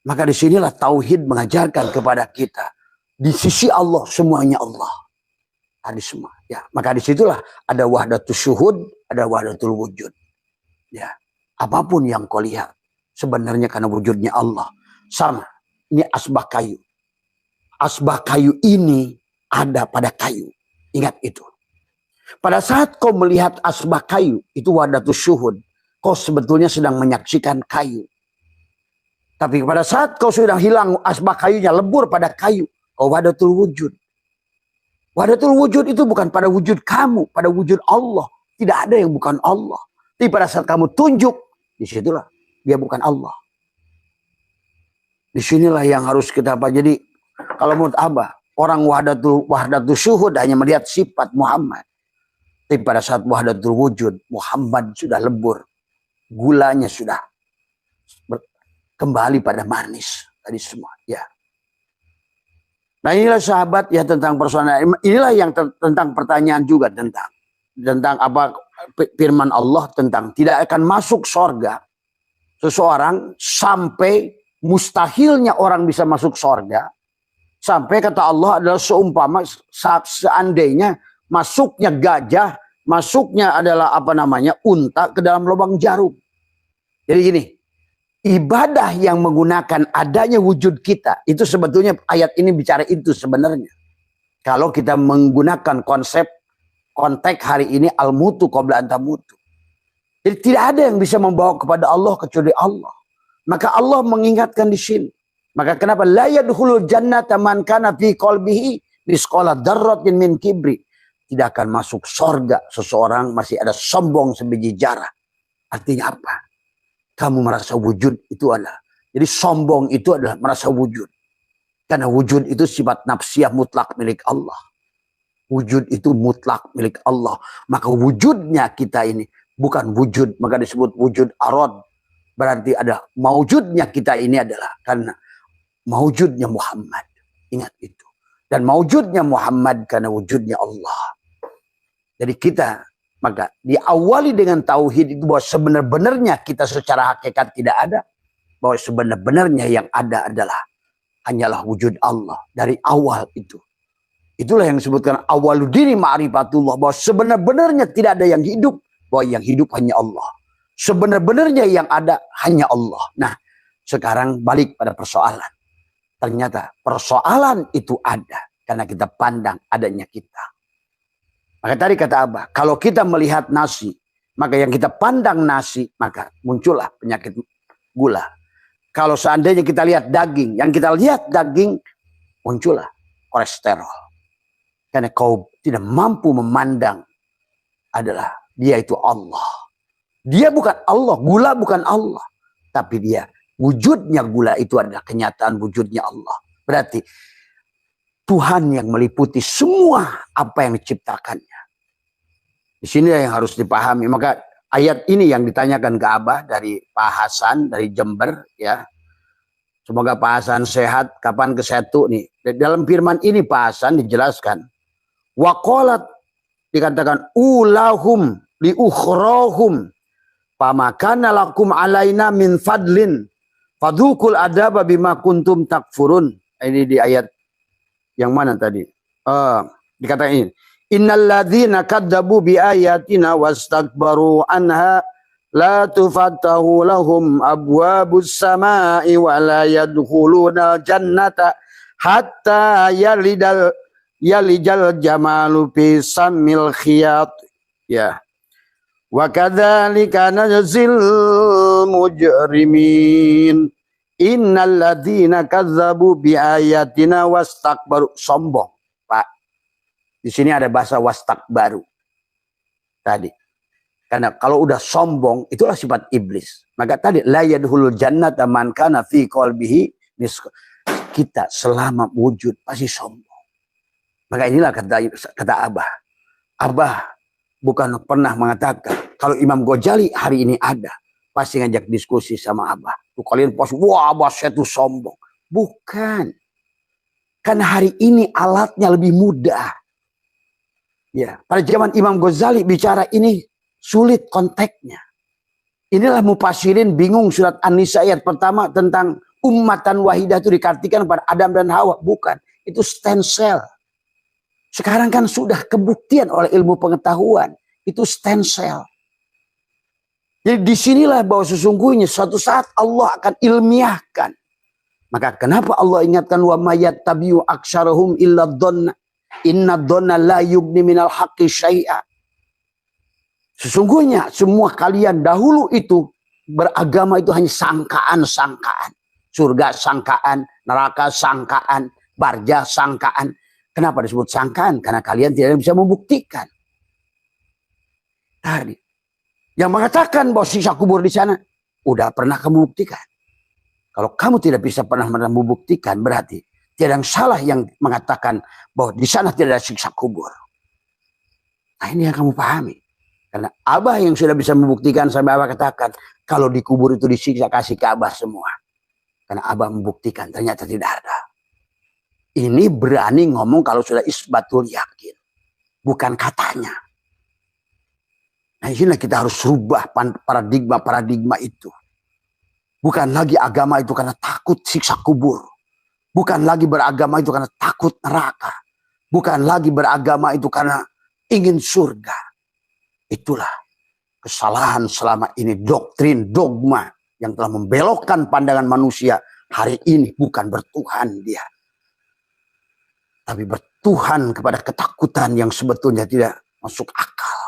Maka disinilah tauhid mengajarkan kepada kita. Di sisi Allah semuanya Allah. Ada semua. Ya, maka disitulah ada wahdatul syuhud, ada wahdatul wujud. Ya, apapun yang kau lihat sebenarnya karena wujudnya Allah. Sama. Ini asbah kayu. Asbah kayu ini ada pada kayu. Ingat itu. Pada saat kau melihat asbah kayu, itu wahdatul syuhud. Kau sebetulnya sedang menyaksikan kayu. Tapi pada saat kau sudah hilang asbah kayunya, lebur pada kayu, kau wahdatul wujud. Wahdatul wujud itu bukan pada wujud kamu, pada wujud Allah. Tidak ada yang bukan Allah. Tapi pada saat kamu tunjuk, disitulah dia bukan Allah. Disinilah yang harus kita apa. Jadi kalau menurut Abah, orang wahdatul syuhud hanya melihat sifat Muhammad. Tapi pada saat wahdatul wujud, Muhammad sudah lebur. Gulanya sudah kembali pada manis. Tadi semua. Ya. Nah inilah sahabat ya tentang persoalan. Inilah yang tentang pertanyaan juga tentang apa firman Allah tentang tidak akan masuk surga seseorang sampai mustahilnya orang bisa masuk surga. Sampai kata Allah adalah seumpama seandainya masuknya gajah, masuknya adalah unta ke dalam lubang jarum. Jadi gini, ibadah yang menggunakan adanya wujud kita, itu sebetulnya ayat ini bicara itu sebenarnya. Kalau kita menggunakan konteks hari ini al-mutu qabla an tamutu. Jadi tidak ada yang bisa membawa kepada Allah kecuali Allah. Maka Allah mengingatkan di sini. Maka kenapa la yadkhulul jannata man kana fi qalbihi misqala dzarratin min kibri. Tidak akan masuk sorga seseorang masih ada sombong sebiji zarah. Artinya apa? Kamu merasa wujud itu adalah. Jadi sombong itu adalah merasa wujud. Karena wujud itu sifat nafsiyah mutlak milik Allah. Wujud itu mutlak milik Allah. Maka wujudnya kita ini bukan wujud. Maka disebut wujud arad. Berarti ada maujudnya kita ini adalah karena maujudnya Muhammad. Ingat itu. Dan maujudnya Muhammad karena wujudnya Allah. Jadi kita maka diawali dengan tauhid itu bahwa sebenar-benarnya kita secara hakikat tidak ada. Bahwa sebenar-benarnya yang ada adalah hanyalah wujud Allah. Dari awal itu. Itulah yang disebutkan awaludini ma'rifatullah. Bahwa sebenar-benarnya tidak ada yang hidup. Bahwa yang hidup hanya Allah. Sebenar-benarnya yang ada hanya Allah. Nah, sekarang balik pada persoalan. Ternyata persoalan itu ada. Karena kita pandang adanya kita. Maka tadi kata Abah, kalau kita melihat nasi, maka yang kita pandang nasi, maka muncullah penyakit gula. Kalau seandainya kita lihat daging, yang kita lihat daging, muncullah kolesterol. Karena kau tidak mampu memandang adalah dia itu Allah. Dia bukan Allah, gula bukan Allah. Tapi dia, wujudnya gula itu adalah kenyataan wujudnya Allah. Berarti Tuhan yang meliputi semua apa yang diciptakannya. Di sini yang harus dipahami. Maka ayat ini yang ditanyakan ke Abah dari Pak Hasan, dari Jember. Ya. Semoga Pak Hasan sehat. Kapan ke Setu nih. Dalam firman ini Pak Hasan dijelaskan. Waqalat dikatakan ulahum li ukhrahum. Pamakana lakum alaina min fadlin. Fadukul adaba bima kuntum takfurun. Ini di ayat yang mana tadi? Dikatakan ini. Innal ladzina kadzabu bi ayatina wastakbaru anha la tufattahu lahum abwabus samai wa la yadkhuluna jannata hatta yalijal jamalu fi samil khiyat. Ya. Wa kadzalika najzil mujrimin. Innal ladzina kadzabu bi ayatina wastakbaru. Sombong, Pak. Di sini ada bahasa wastakbaru. Tadi. Karena kalau udah sombong itulah sifat iblis. Maka tadi la yadkhulul jannata man kana fi qalbihi kita selama wujud pasti sombong. Maka inilah kata Abah. Abah bukan pernah mengatakan kalau Imam Ghazali hari ini ada pasti ngajak diskusi sama Abah. Tuh kalian pasti wah Abah saya tuh sombong. Bukan. Karena hari ini alatnya lebih mudah. Ya, pada zaman Imam Ghazali bicara ini sulit konteksnya. Inilah mufassirin bingung surat An-Nisa ayat pertama tentang ummatan wahidah itu dikartikan pada Adam dan Hawa. Bukan. Itu stem cell. Sekarang kan sudah kebuktian oleh ilmu pengetahuan. Itu stem cell. Jadi disinilah bahwa sesungguhnya suatu saat Allah akan ilmiahkan. Maka kenapa Allah ingatkan wa mayattabi'u aktsarahum illa dhanna inna dhanna la yughni minal haqqi syai'a. Sesungguhnya semua kalian dahulu itu beragama itu hanya sangkaan-sangkaan. Surga sangkaan, neraka sangkaan, barja sangkaan. Kenapa disebut sangkaan? Karena kalian tidak bisa membuktikan. Tadi yang mengatakan bahwa siksa kubur di sana udah pernah kamu buktikan. Kalau kamu tidak bisa pernah membuktikan berarti tidak yang salah yang mengatakan bahwa di sana tidak ada siksa kubur. Nah ini yang kamu pahami. Karena Abah yang sudah bisa membuktikan sampai Abah katakan kalau di kubur itu disiksa kasih ke Abah semua. Karena Abah membuktikan ternyata tidak ada. Ini berani ngomong kalau sudah isbatul yakin. Bukan katanya. Nah inilah kita harus rubah paradigma itu. Bukan lagi agama itu karena takut siksa kubur. Bukan lagi beragama itu karena takut neraka. Bukan lagi beragama itu karena ingin surga. Itulah kesalahan selama ini, doktrin, dogma yang telah membelokkan pandangan manusia hari ini. Bukan bertuhan dia, tapi bertuhan kepada ketakutan yang sebetulnya tidak masuk akal.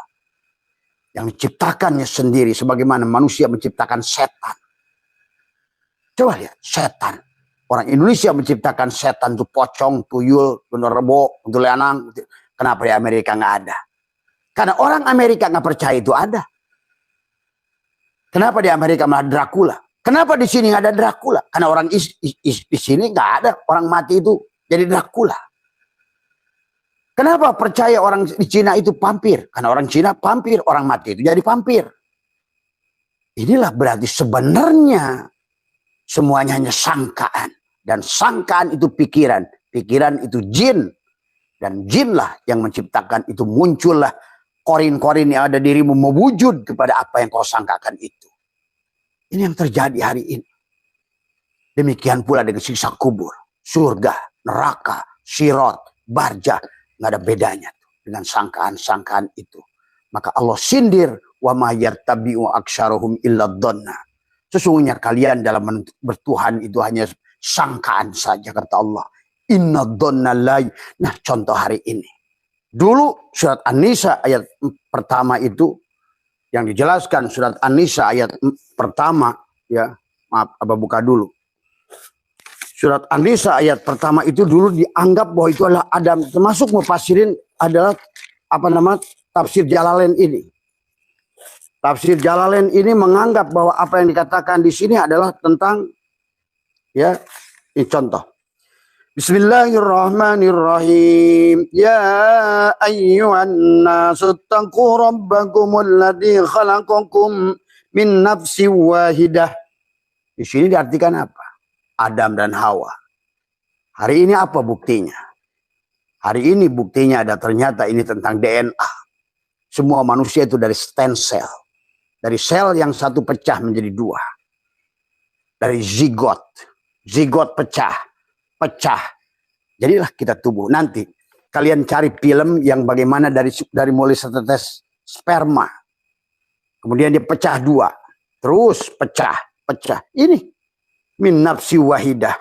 Yang menciptakannya sendiri sebagaimana manusia menciptakan setan. Coba lihat, setan. Orang Indonesia menciptakan setan itu pocong, tuyul, genderuwo, kuntilanak. Kenapa di Amerika nggak ada? Karena orang Amerika nggak percaya itu ada. Kenapa di Amerika malah Dracula? Kenapa di sini nggak ada Dracula? Karena orang di sini nggak ada orang mati itu jadi Dracula. Kenapa percaya orang di Cina itu vampir? Karena orang Cina vampir, orang mati itu jadi vampir. Inilah berarti sebenarnya semuanya hanya sangkaan. Dan sangkaan itu pikiran. Pikiran itu jin. Dan jinlah yang menciptakan itu. Muncullah korin-korin yang ada dirimu mewujud kepada apa yang kau sangkakan itu. Ini yang terjadi hari ini. Demikian pula dengan siksa kubur. Surga, neraka, sirot, barjah. Nggak ada bedanya dengan sangkaan-sangkaan itu. Maka Allah sindir. Wa ma yartabi'u aksaruhum illa dhanna. Sesungguhnya kalian dalam bertuhan itu hanya sangkaan saja, kata Allah. Inna dhanna la. Nah, contoh hari ini. Dulu surat An-Nisa ayat pertama itu yang dijelaskan surat An-Nisa ayat pertama, ya. Maaf, Abah buka dulu. Surat An-Nisa ayat pertama itu dulu dianggap bahwa itu adalah Adam, termasuk mufassirin adalah tafsir Jalalain ini. Tafsir Jalalain ini menganggap bahwa apa yang dikatakan di sini adalah tentang, ya, ini contoh. Bismillahirrahmanirrahim. Ya ayyuhan nasu taqu rabbakumul ladzi khalaqakum min nafsin wahidah. Di sini diartikan apa? Adam dan Hawa. Hari ini apa buktinya? Hari ini buktinya ada ternyata ini tentang DNA. Semua manusia itu dari stem cell. Dari sel yang satu pecah menjadi dua. Dari zigot. Zigot pecah. Pecah. Jadilah kita tubuh. Nanti kalian cari film yang bagaimana dari mulai setetes sperma. Kemudian dia pecah dua. Terus pecah. Pecah. Ini. Min nafsi wahidah.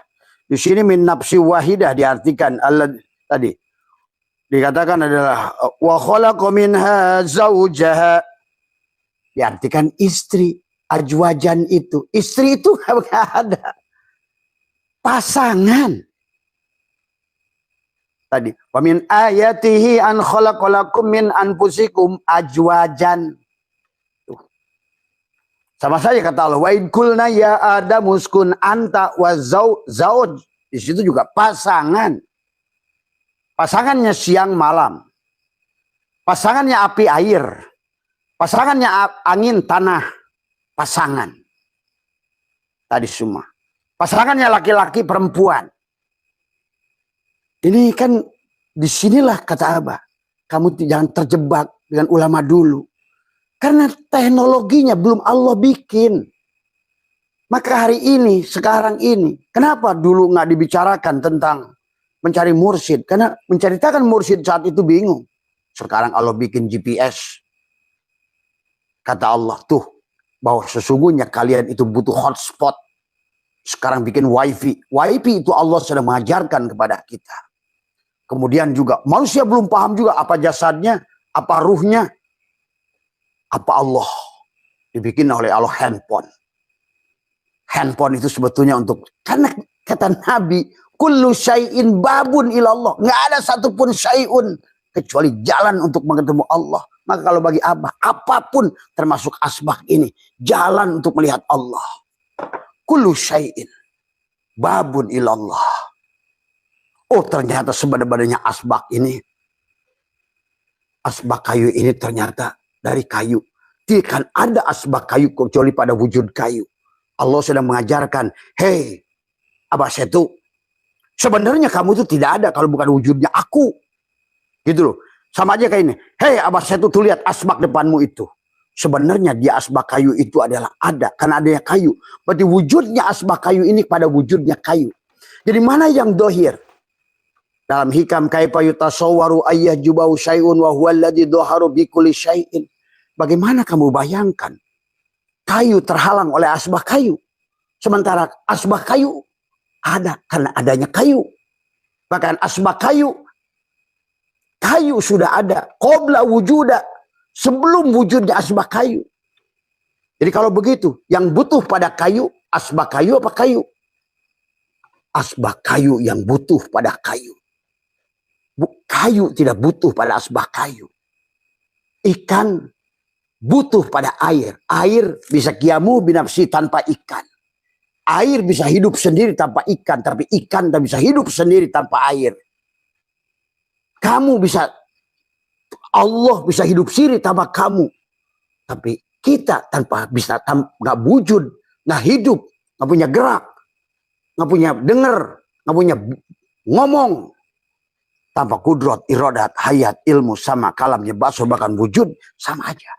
Di sini min nafsi wahidah diartikan Allah tadi. Dikatakan adalah wa khalaqa minha zaujaha. Diartikan istri, ajwajan itu. Istri itu nggak ada. Pasangan. Tadi. Wa min ayatihi an khalaqalakum min anfusikum ajwajan. Sama saja kata Allah. Wa id qulna ya Adam uskun anta wa zauj. Di situ juga pasangan. Pasangannya siang malam. Pasangannya api air. Pasangannya angin tanah. Pasangan. Tadi semua. Pasangannya laki-laki perempuan. Ini kan disinilah kata Abah. Kamu jangan terjebak dengan ulama dulu. Karena teknologinya belum Allah bikin. Maka hari ini, sekarang ini. Kenapa dulu nggak dibicarakan tentang mencari mursyid? Karena menceritakan mursyid saat itu bingung. Sekarang Allah bikin GPS. Kata Allah tuh, bahwa sesungguhnya kalian itu butuh hotspot. Sekarang bikin wifi. Wifi itu Allah sedang mengajarkan kepada kita. Kemudian juga manusia belum paham juga apa jasadnya, apa ruhnya, apa Allah. Dibikin oleh Allah handphone. Handphone itu sebetulnya untuk, karena kata Nabi, kullu syai'in babun ilallah. Nggak ada satupun syai'un kecuali jalan untuk mengetemu Allah. Maka kalau bagi Abah, apapun termasuk asbak ini, jalan untuk melihat Allah. Kullu syai'in babun ilallah. Oh, ternyata sebenarnya asbak ini, asbak kayu ini ternyata dari kayu. Tidak ada asbak kayu kecuali pada wujud kayu. Allah sedang mengajarkan, hei Abah Setu, sebenarnya kamu itu tidak ada kalau bukan wujudnya aku. Gitu loh. Sama aja kayak ini. Hei Abah Setu, tuh lihat asbak depanmu itu. Sebenarnya dia asbak kayu itu adalah ada. Karena adanya kayu. Berarti wujudnya asbak kayu ini pada wujudnya kayu. Jadi mana yang dohir? Dalam hikam kaifa yutasawwaru ayyahjubahu syai'un wa huwa alladhi dhaharu bi kulli syai'in. Bagaimana kamu bayangkan kayu terhalang oleh asbah kayu, sementara asbah kayu ada karena adanya kayu. Bahkan asbah kayu sudah ada qabla wujuda, sebelum wujudnya asbah kayu. Jadi kalau begitu, yang butuh pada kayu asbah kayu apa kayu? Asbah kayu yang butuh pada kayu. Kayu tidak butuh pada asbah kayu. Ikan butuh pada air. Air bisa qiyamu binafsi tanpa ikan. Air bisa hidup sendiri tanpa ikan. Tapi ikan tak bisa hidup sendiri tanpa air. Allah bisa hidup sendiri tanpa kamu. Tapi kita nggak wujud, nggak hidup, nggak punya gerak, nggak punya dengar, nggak punya ngomong. Tanpa kudrat, iradat, hayat, ilmu, sama kalamnya, bakso, bahkan wujud, sama aja.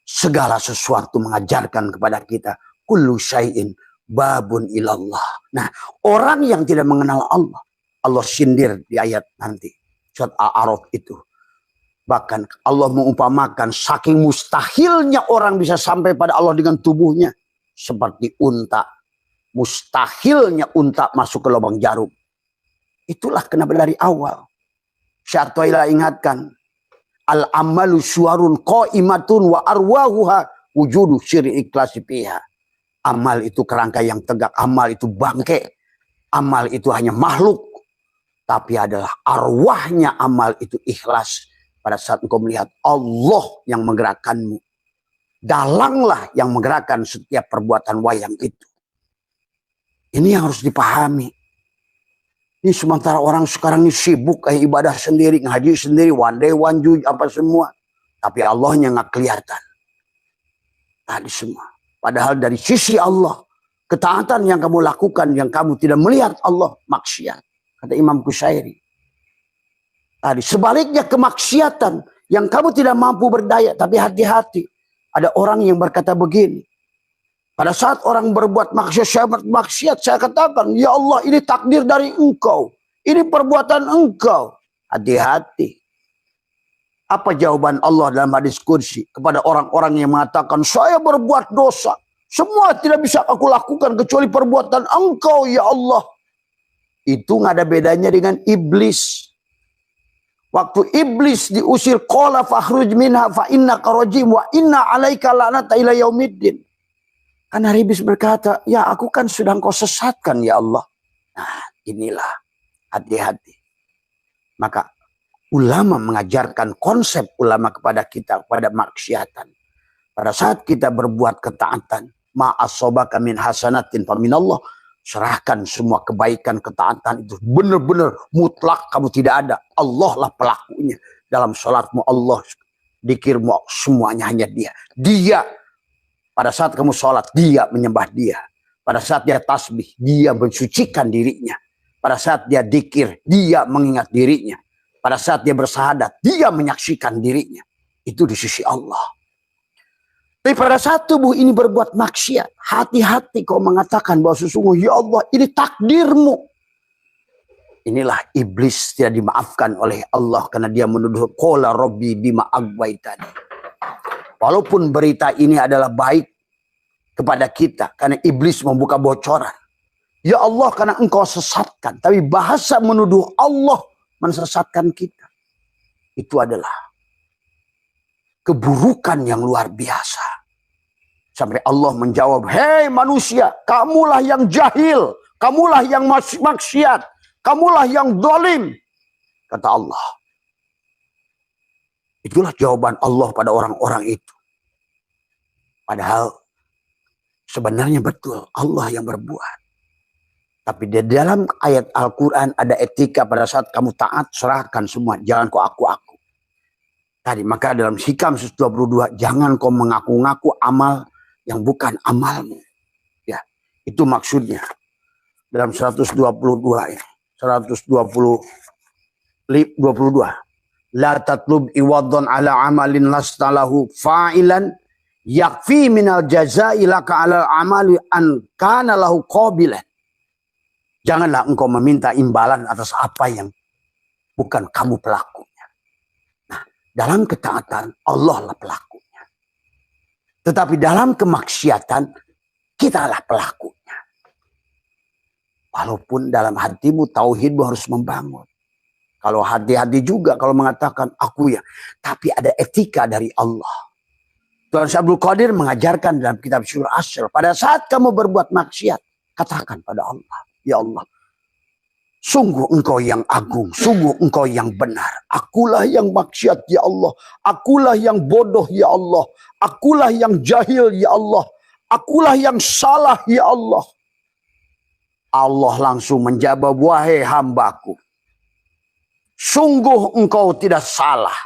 Segala sesuatu mengajarkan kepada kita, kullu syai'in babun ilallah. Nah, orang yang tidak mengenal Allah, Allah sindir di ayat nanti. Surat Al-A'raf itu. Bahkan Allah mengumpamakan saking mustahilnya orang bisa sampai pada Allah dengan tubuhnya. Seperti unta. Mustahilnya unta masuk ke lubang jarum. Itulah kenapa dari awal Syekh Thaila ingatkan, al-amalu suwarun qaimatun wa arwahuha wujudu syir'i ikhlasi fiha. Amal itu kerangka yang tegak, amal itu bangke, amal itu hanya makhluk, tapi adalah arwahnya amal itu ikhlas. Pada saat engkau melihat Allah yang menggerakkanmu, dalanglah yang menggerakkan setiap perbuatan wayang itu. Ini yang harus dipahami. Ini sementara orang sekarang ini sibuk kayak ibadah sendiri, ngaji sendiri, one day, one juj, apa semua. Tapi Allahnya nggak kelihatan. Tadi semua. Padahal dari sisi Allah, ketaatan yang kamu lakukan, yang kamu tidak melihat Allah, maksiat. Kata Imam Qushairi. Tadi sebaliknya kemaksiatan, yang kamu tidak mampu berdaya, tapi hati-hati. Ada orang yang berkata begini. Pada saat orang berbuat maksiat, saya katakan, ya Allah, ini takdir dari engkau. Ini perbuatan engkau. Hati-hati. Apa jawaban Allah dalam hadis qudsi kepada orang-orang yang mengatakan, saya berbuat dosa. Semua tidak bisa aku lakukan kecuali perbuatan engkau, ya Allah. Itu nggak ada bedanya dengan iblis. Waktu iblis diusir, qala fakhruj minha fa innaka rajim wa inna alaika la'nata ila yaumiddin. Karena iblis berkata, ya aku kan sudah engkau sesatkan ya Allah. Nah inilah, hati-hati. Maka ulama mengajarkan konsep ulama kepada kita, kepada maksiatan. Pada saat kita berbuat ketaatan, ma'asobaka min hasanatin faminallah, serahkan semua kebaikan ketaatan itu benar-benar mutlak, kamu tidak ada. Allah lah pelakunya. Dalam sholatmu Allah, dikirmu semuanya hanya dia. Dia. Pada saat kamu sholat, dia menyembah dia. Pada saat dia tasbih, dia mensucikan dirinya. Pada saat dia dikir, dia mengingat dirinya. Pada saat dia bersahadat, dia menyaksikan dirinya. Itu di sisi Allah. Tapi pada saat tubuh ini berbuat maksiat, hati-hati kau mengatakan bahwa sesungguhnya ya Allah, ini takdirmu. Inilah iblis tidak dimaafkan oleh Allah karena dia menuduh qala rabbi bima aghwaytani. Walaupun berita ini adalah baik kepada kita karena iblis membuka bocoran. Ya Allah, karena engkau sesatkan. Tapi bahasa menuduh Allah mensesatkan kita. Itu adalah keburukan yang luar biasa. Sampai Allah menjawab, hei manusia, kamulah yang jahil. Kamulah yang maksiat. Kamulah yang zalim. Kata Allah. Itulah jawaban Allah pada orang-orang itu. Padahal sebenarnya betul Allah yang berbuat. Tapi di dalam ayat Al-Quran ada etika pada saat kamu taat, serahkan semua. Jangan kau aku-aku. Tadi maka dalam Hikam 122, jangan kau mengaku-ngaku amal yang bukan amalmu. Ya, itu maksudnya. Dalam 122 ini. 122. La tatlub iwadhan ala amalin lastalahu fa'ilan yakfi minal jazai laka ala amali an kana lahu qabilan. Janganlah engkau meminta imbalan atas apa yang bukan kamu pelakunya. Nah, dalam ketaatan Allah lah pelakunya. Tetapi dalam kemaksiatan kita lah pelakunya. Walaupun dalam hatimu tauhidmu harus membangun. Kalau hati-hati juga kalau mengatakan aku ya. Tapi ada etika dari Allah. Tuan Syekh Abdul Qadir mengajarkan dalam kitab Syurah Asyr. Pada saat kamu berbuat maksiat, katakan pada Allah. Ya Allah, sungguh engkau yang agung, sungguh engkau yang benar. Akulah yang maksiat ya Allah. Akulah yang bodoh ya Allah. Akulah yang jahil ya Allah. Akulah yang salah ya Allah. Allah langsung menjawab, wahai hambaku, sungguh engkau tidak salah.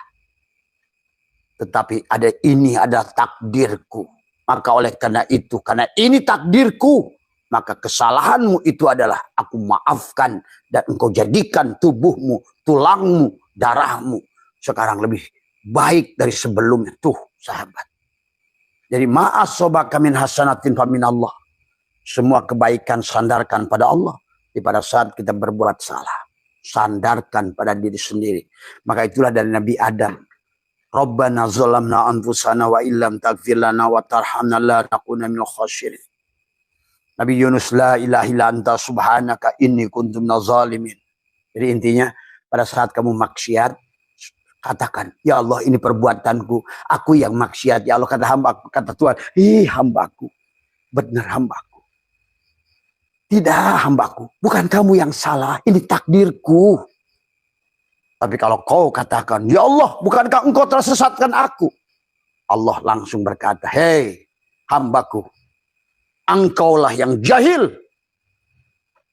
Tetapi ini adalah takdirku. Maka oleh karena itu, karena ini takdirku, maka kesalahanmu itu adalah aku maafkan dan engkau jadikan tubuhmu, tulangmu, darahmu sekarang lebih baik dari sebelumnya. Tuh sahabat. Jadi ma'as sobaka min hasanatin faminallah. Semua kebaikan sandarkan pada Allah. Di pada saat kita berbuat salah, sandarkan pada diri sendiri. Maka itulah dari Nabi Adam. Rabbana zalamna anfusana wa illam taghfir lana wa tarhamna la nakuna minal khasirin. Nabi Yunus, la ilaha illa anta subhanaka inni kuntu minaz zalimin. Jadi intinya pada saat kamu maksiat, katakan, ya Allah ini perbuatanku, aku yang maksiat. Ya Allah, kata hambaku, kata Tuhan, hambaku, benar hambaku. Tidak hambaku, bukan kamu yang salah, ini takdirku. Tapi kalau kau katakan, ya Allah, bukankah engkau telah sesatkan aku? Allah langsung berkata, hei hambaku, engkaulah yang jahil.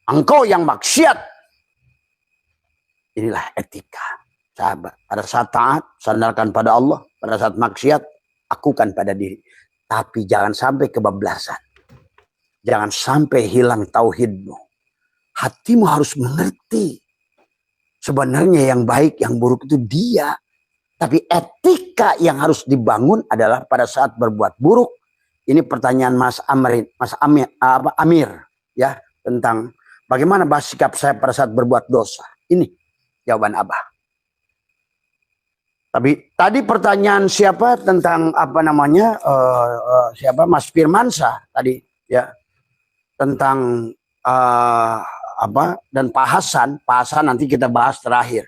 Engkau yang maksiat. Inilah etika. Sahabat, pada saat taat, sandarkan pada Allah. Pada saat maksiat, akukan pada diri. Tapi jangan sampai kebablasan. Jangan sampai hilang tauhidmu. Hatimu harus mengerti. Sebenarnya yang baik, yang buruk itu dia. Tapi etika yang harus dibangun adalah pada saat berbuat buruk. Ini pertanyaan Mas Amir, ya, tentang bagaimana sikap saya pada saat berbuat dosa. Ini jawaban Abah. Tapi tadi pertanyaan siapa tentang apa namanya siapa Mas Firmansyah tadi, ya, tentang dan Pak Hasan nanti kita bahas terakhir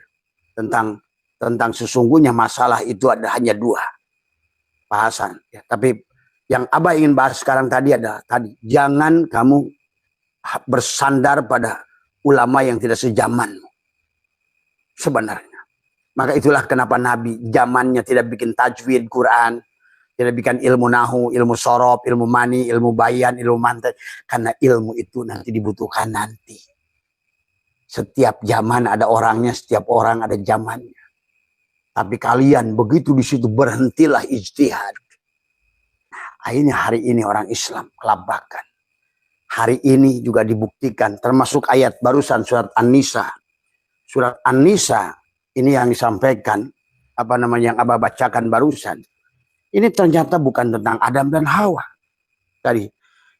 tentang sesungguhnya masalah itu ada hanya dua, Pak Hasan. Ya, tapi yang Abah ingin bahas sekarang tadi adalah jangan kamu bersandar pada ulama yang tidak sejamanmu. Sebenarnya, maka itulah kenapa Nabi zamannya tidak bikin tajwid Quran. Tidak bikin ilmu nahu, ilmu sorob, ilmu mani, ilmu bayan, ilmu mantek. Karena ilmu itu nanti dibutuhkan nanti. Setiap zaman ada orangnya, setiap orang ada zamannya. Tapi kalian begitu di situ berhentilah ijtihad. Akhirnya hari ini orang Islam kelabakan. Hari ini juga dibuktikan termasuk ayat barusan surat An-Nisa. Surat An-Nisa ini yang disampaikan yang Abah bacakan barusan. Ini ternyata bukan tentang Adam dan Hawa. Tadi,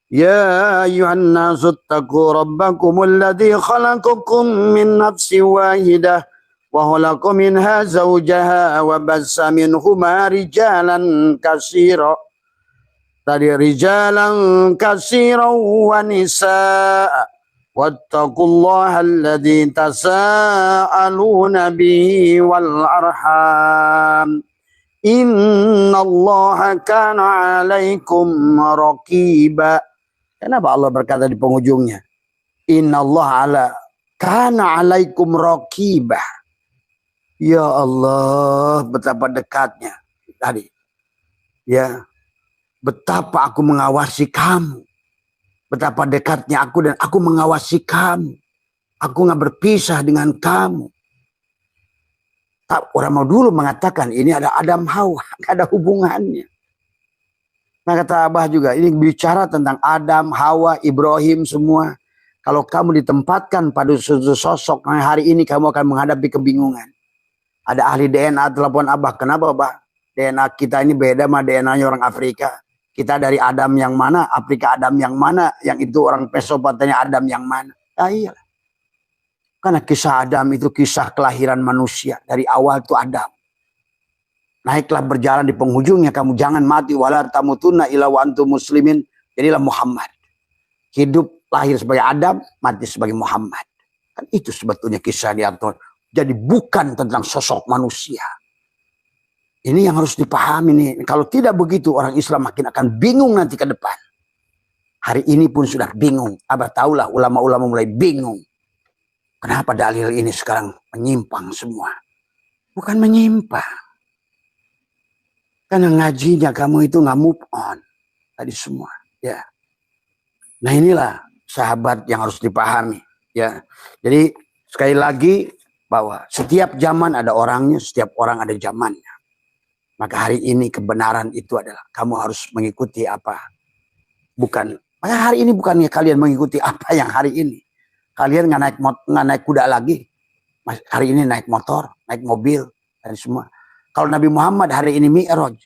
ya ayyuhan nasu taqu rabbakumul ladzi khalaqakum min nafsin wahidah wa khalaqa minha zawjaha wa bassa minhuma rijalan katsira. Tadi rijalan katsira wa nisaa. Wattaqullaha alladzi tasaaluna bihi wal arham. Innallaha kana alaikum raqiba. Kenapa Allah berkata di penghujungnya? Innallaha kana alaikum raqiba. Ya Allah, betapa dekatnya tadi. Ya, betapa aku mengawasi kamu. Betapa dekatnya aku dan aku mengawasi kamu. Aku nggak berpisah dengan kamu. Orang mau dulu mengatakan ini ada Adam Hawa, nggak ada hubungannya. Nah kata Abah juga, ini bicara tentang Adam, Hawa, Ibrahim semua. Kalau kamu ditempatkan pada sosok hari ini kamu akan menghadapi kebingungan. Ada ahli DNA telepon Abah, kenapa Abah? DNA kita ini beda sama DNA-nya orang Afrika. Kita dari Adam yang mana, Afrika Adam yang mana, yang itu orang Mesopotamia Adam yang mana. Nah, iyalah. Karena kisah Adam itu kisah kelahiran manusia. Dari awal itu Adam. Naiklah berjalan di penghujungnya. Kamu jangan mati. Wala tamutunna illa wa antum muslimin. Jadilah Muhammad. Hidup lahir sebagai Adam. Mati sebagai Muhammad. Kan itu sebetulnya kisah diatur. Jadi bukan tentang sosok manusia. Ini yang harus dipahami nih. Kalau tidak begitu orang Islam makin akan bingung nanti ke depan. Hari ini pun sudah bingung. Abah tahulah ulama-ulama mulai bingung. Kenapa dalil ini sekarang menyimpang semua? Bukan menyimpang. Karena ngajinya kamu itu nggak move on. Tadi semua. Ya. Nah inilah sahabat yang harus dipahami. Ya. Jadi sekali lagi bahwa setiap zaman ada orangnya, setiap orang ada zamannya. Maka hari ini kebenaran itu adalah kamu harus mengikuti apa. Bukan. Maka hari ini bukannya kalian mengikuti apa yang hari ini. Kalian nggak naik kuda lagi. Hari ini naik motor, naik mobil, dan semua. Kalau Nabi Muhammad hari ini Mi'raj,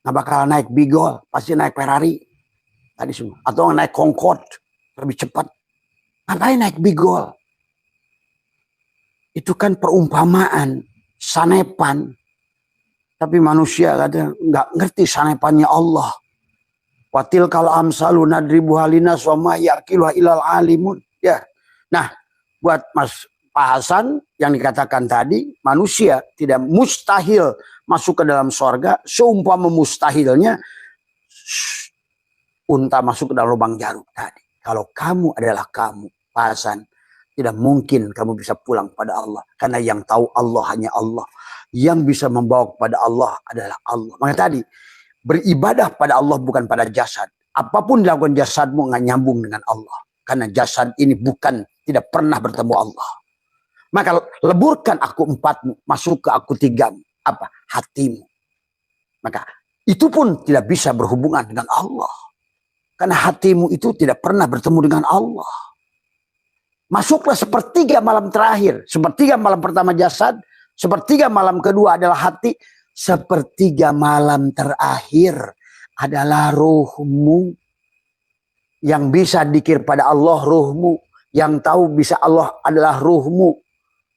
nggak bakal naik Bigol, pasti naik Ferrari. Tadi semua. Atau naik Concorde, lebih cepat. Ngapain naik Bigol? Itu kan perumpamaan, sanepan. Tapi manusia kadang nggak ngerti sanepannya Allah. Watil kal amsalu nadribu halinas wa ma yaqiluha ilal alimun. Ya. Nah, buat Mas Pak Hasan yang dikatakan tadi, manusia tidak mustahil masuk ke dalam sorga. Seumpama mustahilnya unta masuk ke dalam lubang jarum tadi. Kalau kamu adalah kamu, Pak Hasan, tidak mungkin kamu bisa pulang pada Allah. Karena yang tahu Allah hanya Allah. Yang bisa membawa kepada Allah adalah Allah. Maka tadi, beribadah pada Allah bukan pada jasad. Apapun dilakukan jasadmu nggak nyambung dengan Allah. Karena jasad ini tidak pernah bertemu Allah. Maka leburkan aku empatmu, masuk ke aku tigamu. Apa? Hatimu. Maka itu pun tidak bisa berhubungan dengan Allah. Karena hatimu itu tidak pernah bertemu dengan Allah. Masuklah sepertiga malam terakhir. Sepertiga malam pertama jasad. Sepertiga malam kedua adalah hati. Sepertiga malam terakhir adalah ruhmu. Yang bisa dikir pada Allah ruhmu. Yang tahu bisa Allah adalah ruhmu.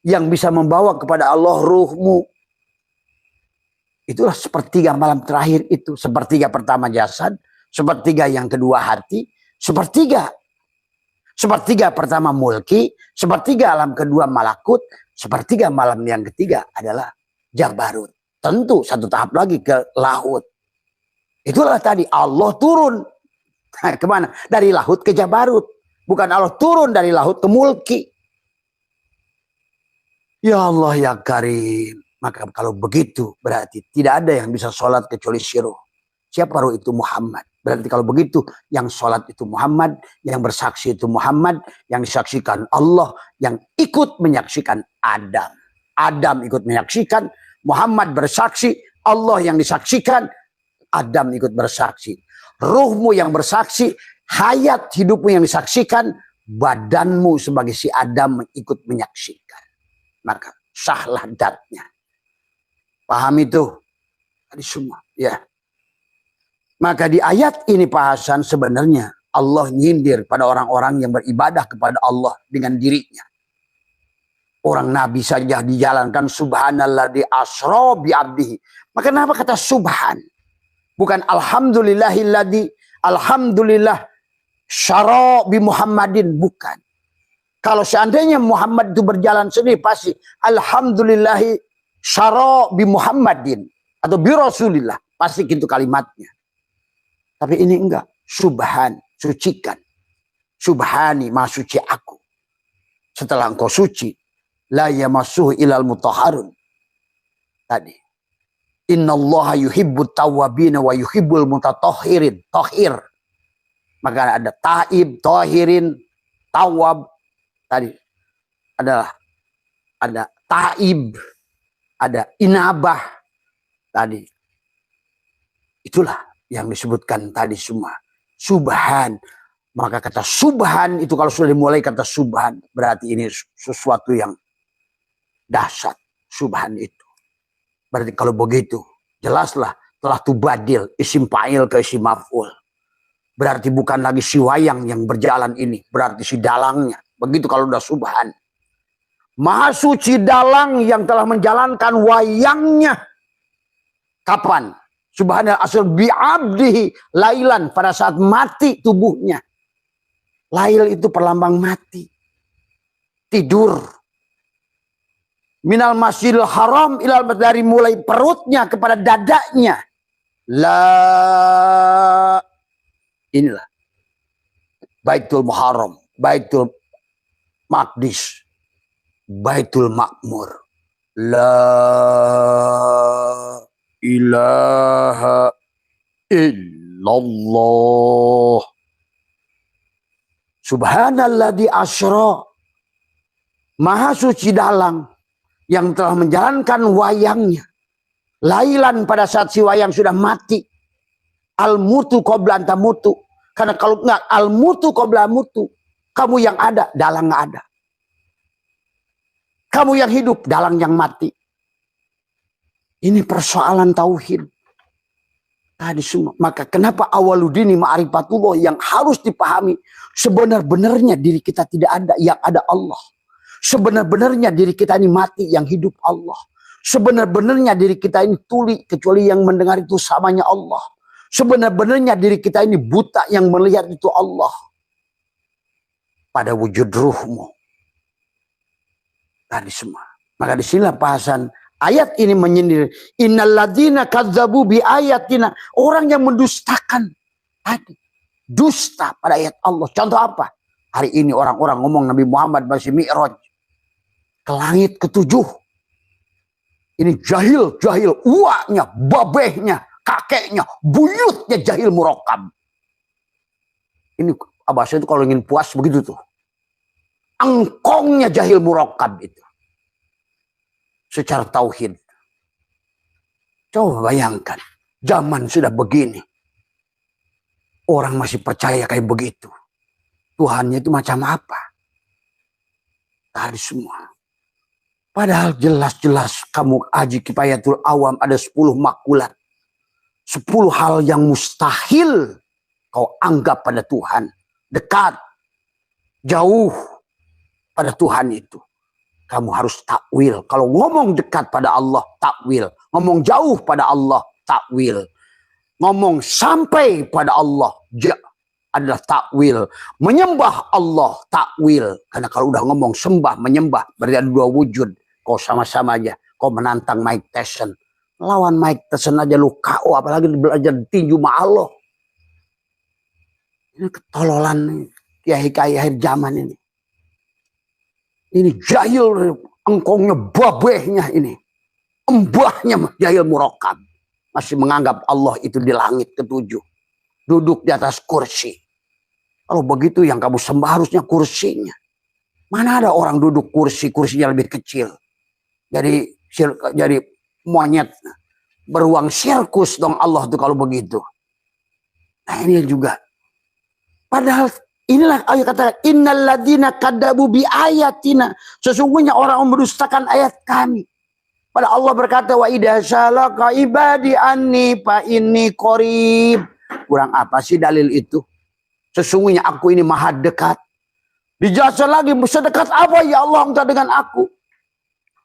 Yang bisa membawa kepada Allah ruhmu. Itulah sepertiga malam terakhir itu. Sepertiga pertama jasad. Sepertiga yang kedua hati. Sepertiga pertama mulki. Sepertiga alam kedua malakut. Sepertiga malam yang ketiga adalah jabarut. Tentu satu tahap lagi ke lahut. Itulah tadi Allah turun. Nah, kemana? Dari lahut ke jabarut. Bukan Allah turun dari lahut ke mulki. Ya Allah ya Karim. Maka kalau begitu berarti tidak ada yang bisa sholat kecuali syirah. Siapa roh itu? Muhammad. Berarti kalau begitu yang sholat itu Muhammad. Yang bersaksi itu Muhammad. Yang disaksikan Allah. Yang ikut menyaksikan Adam. Adam ikut menyaksikan. Muhammad bersaksi. Allah yang disaksikan. Adam ikut bersaksi. Ruhmu yang bersaksi. Hayat hidupmu yang disaksikan. Badanmu sebagai si Adam ikut menyaksikan. Maka sahlah datnya. Paham itu? Tadi semua. Ya. Maka di ayat ini Pak Hasan sebenarnya Allah nyindir pada orang-orang yang beribadah kepada Allah dengan dirinya. Orang Nabi saja dijalankan subhanalladzi asra bi abdihi. Maka kenapa kata subhan? Bukan alhamdulillahilladzi alhamdulillah syara bi Muhammadin. Bukan. Kalau seandainya Muhammad itu berjalan sendiri pasti alhamdulillahi syara bi Muhammadin atau bi Rasulillah. Pasti gitu kalimatnya. Tapi ini enggak. Subhan, sucikan. Subhani, maha suci aku. Setelah engkau suci, la yamassuhu ilal mutahharun. Tadi. Innallaha yuhibbut tawwabina wa yuhibbul mutatahhirin. Tahhir. Maka ada taib, tahirin, tawab. Tadi adalah ada taib, ada inabah. Tadi. Itulah yang disebutkan tadi semua. Subhan. Maka kata subhan itu kalau sudah dimulai kata subhan. Berarti ini sesuatu yang dahsyat. Subhan itu. Berarti kalau begitu. Jelaslah telah tubadil isim fa'il ke isim maf'ul. Berarti bukan lagi si wayang yang berjalan ini. Berarti si dalangnya. Begitu kalau udah subhan. Maha suci dalang yang telah menjalankan wayangnya. Kapan? Subhanallah asal bi'abdihi lailan, pada saat mati tubuhnya. Lail itu perlambang mati. Tidur. Minal masjidil haram ilal, dari mulai perutnya kepada dadanya. Inilah Baitul Muharram, Baitul Maqdis, Baitul Makmur. La ilaha illallah. Subhanalladzi asra. Maha suci dalang yang telah menjalankan wayangnya. Lailan, pada saat si wayang sudah mati. Al-mutu qabla anta mutu. Karena kalau enggak al-mutu qabla mutu, kamu yang ada, dalang nggak ada. Kamu yang hidup, dalang yang mati. Ini persoalan tauhid. Tadi semua. Maka kenapa awaludini ma'rifatullah yang harus dipahami. Sebenar-benarnya diri kita tidak ada, yang ada Allah. Sebenar-benarnya diri kita ini mati, yang hidup Allah. Sebenar-benarnya diri kita ini tuli, kecuali yang mendengar itu samanya Allah. Sebenar-benarnya diri kita ini buta, yang melihat itu Allah. Pada wujud ruhmu. Tadi semua. Maka disinilah bahasan ayat ini menyindir. Innalladzina kadzabu bi ayatina. Orang yang mendustakan. Tadi. Dusta pada ayat Allah. Contoh apa? Hari ini orang-orang ngomong Nabi Muhammad masih mi'raj. Ke langit ketujuh. Ini jahil, uaknya, babehnya, kakeknya, buyutnya jahil murakab. Ini bahasa itu kalau ingin puas begitu tuh. Angkongnya jahil murakab itu. Secara tauhid. Coba bayangkan, zaman sudah begini. Orang masih percaya kayak begitu. Tuhannya itu macam apa? Tadi semua. Padahal jelas-jelas kamu Haji Kifayatul Awam ada 10 makulat. 10 hal yang mustahil kau anggap pada Tuhan. Dekat, jauh pada Tuhan itu. Kamu harus takwil. Kalau ngomong dekat pada Allah, takwil. Ngomong jauh pada Allah, takwil. Ngomong sampai pada Allah, adalah takwil. Menyembah Allah, takwil. Karena kalau udah ngomong sembah, menyembah, berarti ada 2 wujud. Kau sama-sama aja. Kau menantang Mike Tyson. Lawan Mike Tyson aja lu KO, apalagi belajar tinju sama Allah. Ini ketololan kiai-kiai akhir zaman ini. Ini jahil, engkongnya, babehnya ini. Embahnya jahil murakab. Masih menganggap Allah itu di langit ketujuh. Duduk di atas kursi. Kalau begitu yang kamu sembah harusnya kursinya. Mana ada orang duduk kursinya lebih kecil. Jadi monyet. Beruang sirkus dong Allah tuh kalau begitu. Nah ini juga. Padahal inilah ayat kata innalladzina kadzabu bi ayatina. Sesungguhnya orang yang mendustakan ayat kami. Pada Allah berkata wa idza salaka ibadi anni fa inni qarib. Kurang apa sih dalil itu? Sesungguhnya aku ini maha dekat. Dijelaskan lagi sedekat apa ya Allah engkau dengan aku?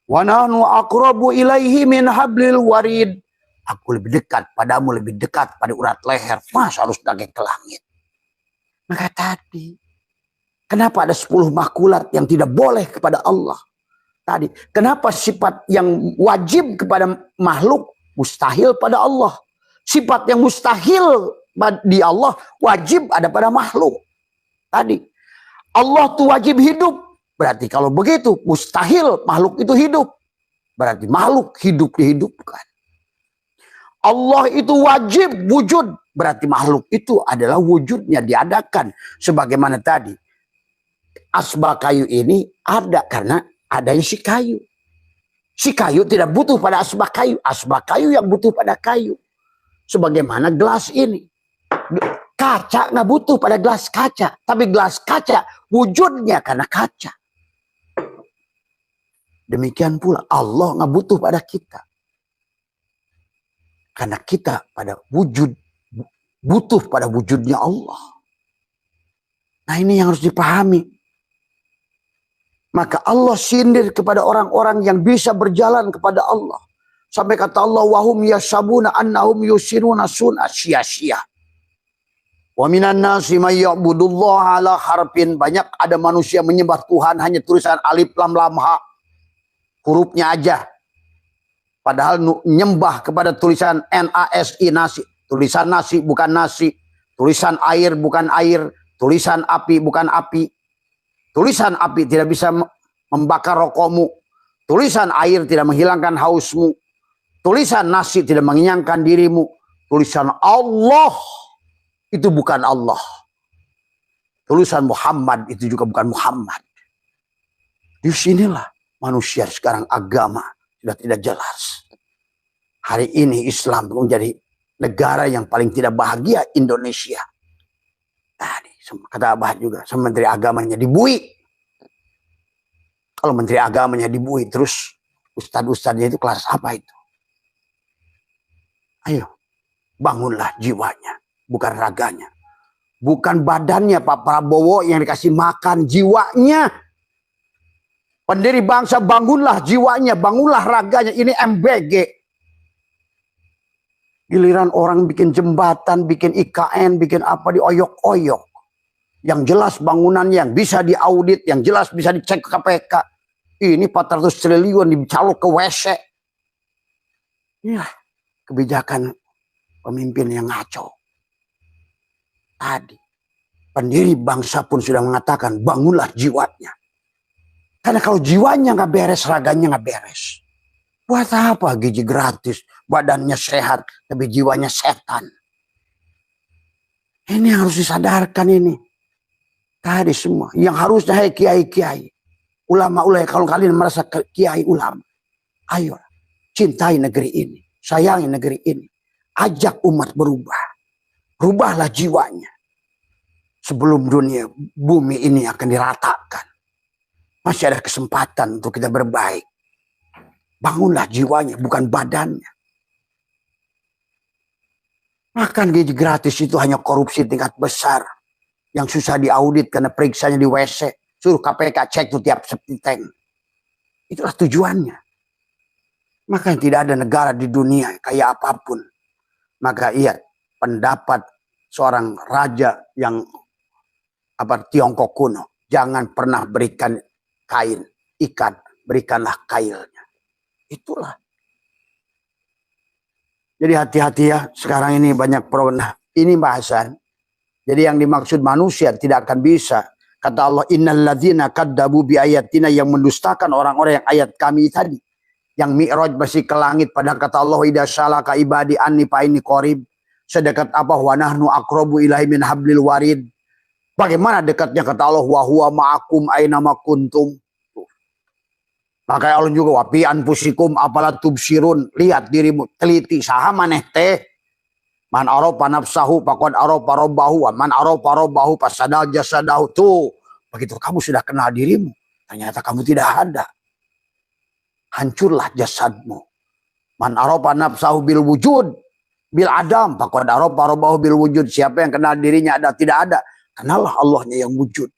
Wa nahnu aqrabu ilaihi min hablil warid. Aku lebih dekat padamu, lebih dekat pada urat leher. Masa harus naik ke langit? Maka tadi, kenapa ada 10 makulat yang tidak boleh kepada Allah? Tadi, kenapa sifat yang wajib kepada makhluk mustahil pada Allah? Sifat yang mustahil di Allah wajib ada pada makhluk. Tadi, Allah tuh wajib hidup. Berarti kalau begitu mustahil makhluk itu hidup. Berarti makhluk hidup dihidupkan. Allah itu wajib wujud. Berarti makhluk itu adalah wujudnya diadakan. Sebagaimana tadi. Asbak kayu ini ada karena adanya si kayu. Si kayu tidak butuh pada asbak kayu. Asbak kayu yang butuh pada kayu. Sebagaimana gelas ini. Kaca nggak butuh pada gelas kaca. Tapi gelas kaca wujudnya karena kaca. Demikian pula Allah nggak butuh pada kita. Karena kita pada wujud. Butuh pada wujudnya Allah. Nah ini yang harus dipahami. Maka Allah sindir kepada orang-orang yang bisa berjalan kepada Allah. Sampai kata Allah, wahum yasabuna annahum yusiruna sun'a sia-sia. Wa minan nasi may ya'budullaha ala harfin. Banyak ada manusia menyembah Tuhan hanya tulisan alif lam lam ha. Hurufnya aja. Padahal nyembah kepada tulisan nasi, nasi. Tulisan nasi bukan nasi. Tulisan air bukan air. Tulisan api bukan api. Tulisan api tidak bisa membakar rokokmu. Tulisan air tidak menghilangkan hausmu. Tulisan nasi tidak mengenyangkan dirimu. Tulisan Allah itu bukan Allah. Tulisan Muhammad itu juga bukan Muhammad. Di sinilah manusia sekarang agama sudah tidak jelas. Hari ini Islam menjadi negara yang paling tidak bahagia, Indonesia. Tadi kata Abah juga, sama menteri agamanya dibui. Kalau menteri agamanya dibui, terus ustadz-ustadznya itu kelas apa itu? Ayo, bangunlah jiwanya, bukan raganya. Bukan badannya Pak Prabowo yang dikasih makan, jiwanya. Pendiri bangsa, bangunlah jiwanya, bangunlah raganya. Ini MBG. Giliran orang bikin jembatan, bikin IKN, bikin apa dioyok-oyok. Yang jelas bangunannya, yang bisa diaudit, yang jelas bisa dicek ke KPK. Ini 400 triliun dicalok ke WC. Ya, kebijakan pemimpin yang ngaco. Tadi, pendiri bangsa pun sudah mengatakan, bangunlah jiwanya. Karena kalau jiwanya nggak beres, raganya nggak beres. Buat apa gizi gratis, badannya sehat, tapi jiwanya setan. Ini harus disadarkan ini. Tadi semua yang harusnya kiai-kiai, ulama-ulama, kalau kalian merasa kiai ulama, ayo cintai negeri ini, sayangi negeri ini, ajak umat berubah, rubahlah jiwanya sebelum dunia bumi ini akan diratakan. Masih ada kesempatan untuk kita berbaik. Bangunlah jiwanya, bukan badannya. Makan gaji gratis itu hanya korupsi tingkat besar. Yang susah diaudit karena periksanya di WC. Suruh KPK cek tuh tiap septic tank. Itulah tujuannya. Maka tidak ada negara di dunia kayak apapun. Maka iya, pendapat seorang raja yang Tiongkok kuno. Jangan pernah berikan kain, ikan, berikanlah kailnya. Itulah. Jadi hati-hati ya, sekarang ini banyak nah, ini bahasan. Jadi yang dimaksud manusia tidak akan bisa. Kata Allah, innalladzina kaddabu bi ayatina, yang mendustakan orang-orang yang ayat kami tadi. Yang mi'raj masih ke langit, pada kata Allah, idza salaka ibadi anni fa inni qarib. Sedekat apa wa nahnu aqrabu ilaihi min hablil warid. Bagaimana dekatnya kata Allah, wa huwa ma'akum aina ma kuntum. Maka Allah juga wapi anfusikum apalat tubsirun, lihat dirimu, teliti saha maneh teh. Man arafa nafsahu faqad arafa rabbahu, man arafa rabbahu fasadal jasadahu. Tuh, begitu kamu sudah kenal dirimu, ternyata kamu tidak ada. Hancurlah jasadmu. Man arafa nafsahu bil wujud, bil adam faqad arafa rabbahu bil wujud. Siapa yang kenal dirinya ada tidak ada, kenallah Allahnya yang wujud.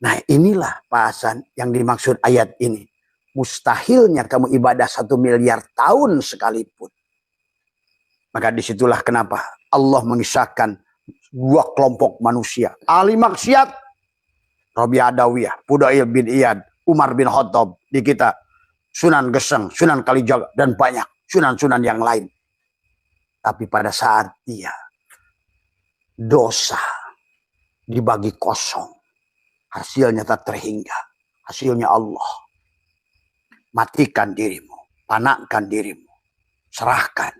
Nah, inilah bahasan yang dimaksud ayat ini. Mustahilnya kamu ibadah 1 miliar tahun sekalipun. Maka disitulah kenapa Allah mengisahkan 2 kelompok manusia. Ahli maksiat, Rabi Adawiyah, Fudail bin Iyad, Umar bin Khattab. Di kita, Sunan Geseng, Sunan Kalijaga, dan banyak sunan-sunan yang lain. Tapi pada saat dia dosa dibagi kosong, hasilnya tak terhingga. Hasilnya Allah. Matikan dirimu, panakkan dirimu, serahkan.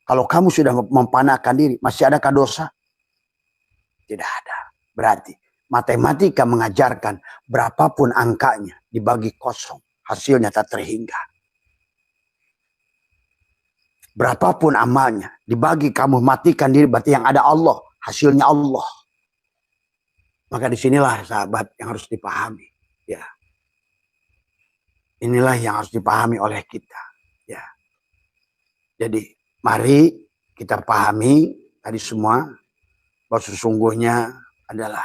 Kalau kamu sudah mempanahkan diri, masih adakah dosa? Tidak ada. Berarti matematika mengajarkan berapapun angkanya dibagi kosong, hasilnya tak terhingga. Berapapun amalnya dibagi kamu matikan diri, berarti yang ada Allah, hasilnya Allah. Maka disinilah sahabat yang harus dipahami. Ya, inilah yang harus dipahami oleh kita. Ya, jadi mari kita pahami tadi semua bahwa sesungguhnya adalah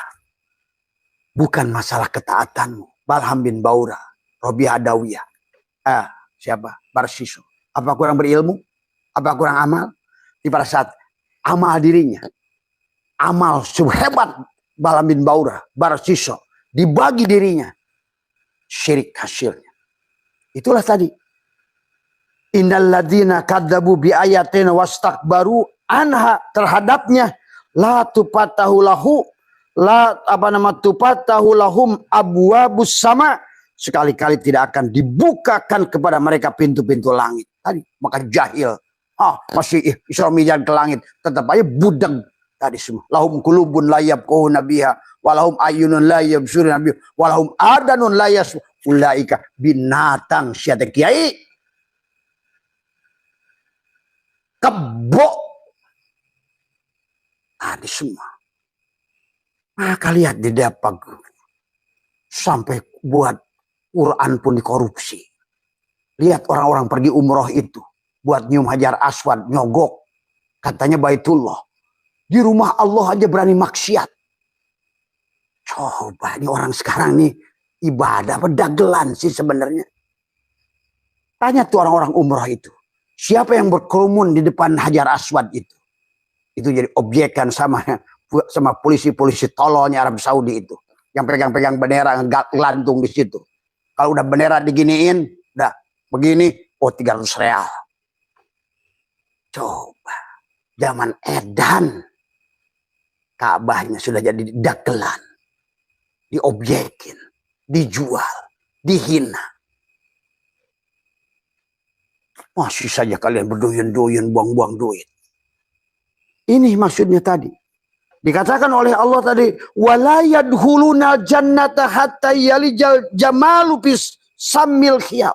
bukan masalah ketaatanmu, Balham bin Baura, Robiah Adawiyah. Siapa? Barsiso. Apa kurang berilmu? Apa kurang amal? Di pada saat amal dirinya, amal sehebat Balham bin Baura, Barsiso, dibagi dirinya, syirik hasilnya. Itulah tadi. Innal ladzina kadzabu bi ayatina wastakbaru anha, terhadapnya la tupatahu lahu tupatahu lahum abwabus sama, sekali-kali tidak akan dibukakan kepada mereka pintu-pintu langit. Tadi maka jahil, masih Isra Mi'raj ke langit, tetap aja budeg tadi semua. Lahum qulubun la yafqahuna biha wa lahum ayyunun la yabsuruna biha wa lahum adanun la yasma'una ulaika binatang syaitan kiai kebo tadi semua. Maka lihat di Depok sampai buat Quran pun dikorupsi. Lihat orang-orang pergi umroh itu buat nyium Hajar Aswad, nyogok katanya Baitullah. Di rumah Allah aja berani maksiat. Coba ini orang sekarang nih ibadah apa dagelan sih sebenarnya. Tanya tuh orang-orang umroh itu, siapa yang berkerumun di depan Hajar Aswad itu? Itu jadi objekan sama polisi-polisi tololnya Arab Saudi itu, yang pegang-pegang bendera ngelantung di situ. Kalau udah bendera diginiin, udah begini, 300 real. Coba zaman edan, Ka'bahnya sudah jadi dagelan, diobjekin, dijual, dihina. Masih saja kalian berduyun-duyun, buang-buang duit. Ini maksudnya tadi. Dikatakan oleh Allah tadi, wala yadkhuluna jannata hatta yalijal jamalu bis samil khiyab.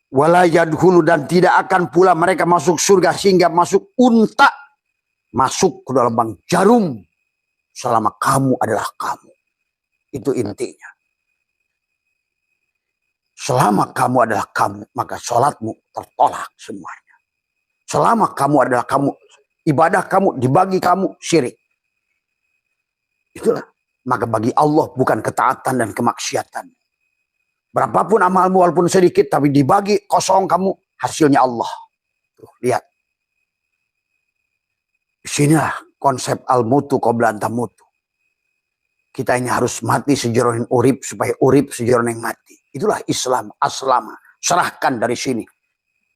Wala yadkhulu, dan tidak akan pula mereka masuk surga sehingga masuk unta masuk ke dalam lubang jarum selama kamu adalah kamu. Itu intinya. Selama kamu adalah kamu, maka sholatmu tertolak semuanya. Selama kamu adalah kamu, ibadah kamu dibagi kamu syirik. Itulah. Maka bagi Allah bukan ketaatan dan kemaksiatan. Berapapun amalmu walaupun sedikit, tapi dibagi kosong kamu, hasilnya Allah. Tuh, lihat. Disinilah konsep al-mutu qabla an tamutu. Kita ini harus mati sejeronin urip supaya urip sejeronin mati. Itulah Islam aslama. Serahkan dari sini.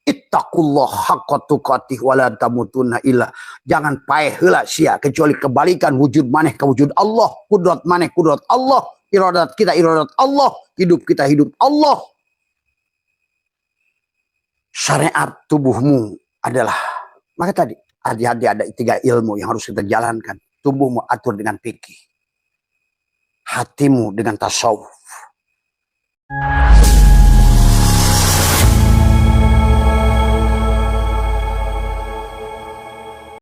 Ittaqullah haqqa tuqatih wa la tamutunna illa. Jangan paeh heula sia kecuali kebalikan wujud maneh ke wujud Allah, kudrat maneh kudrat Allah, iradat kita iradat Allah, hidup kita hidup Allah. Syariat tubuhmu adalah, maka tadi hati-hati ada 3 ilmu yang harus kita jalankan. Tubuhmu atur dengan fikih, hatimu dengan tasawuf,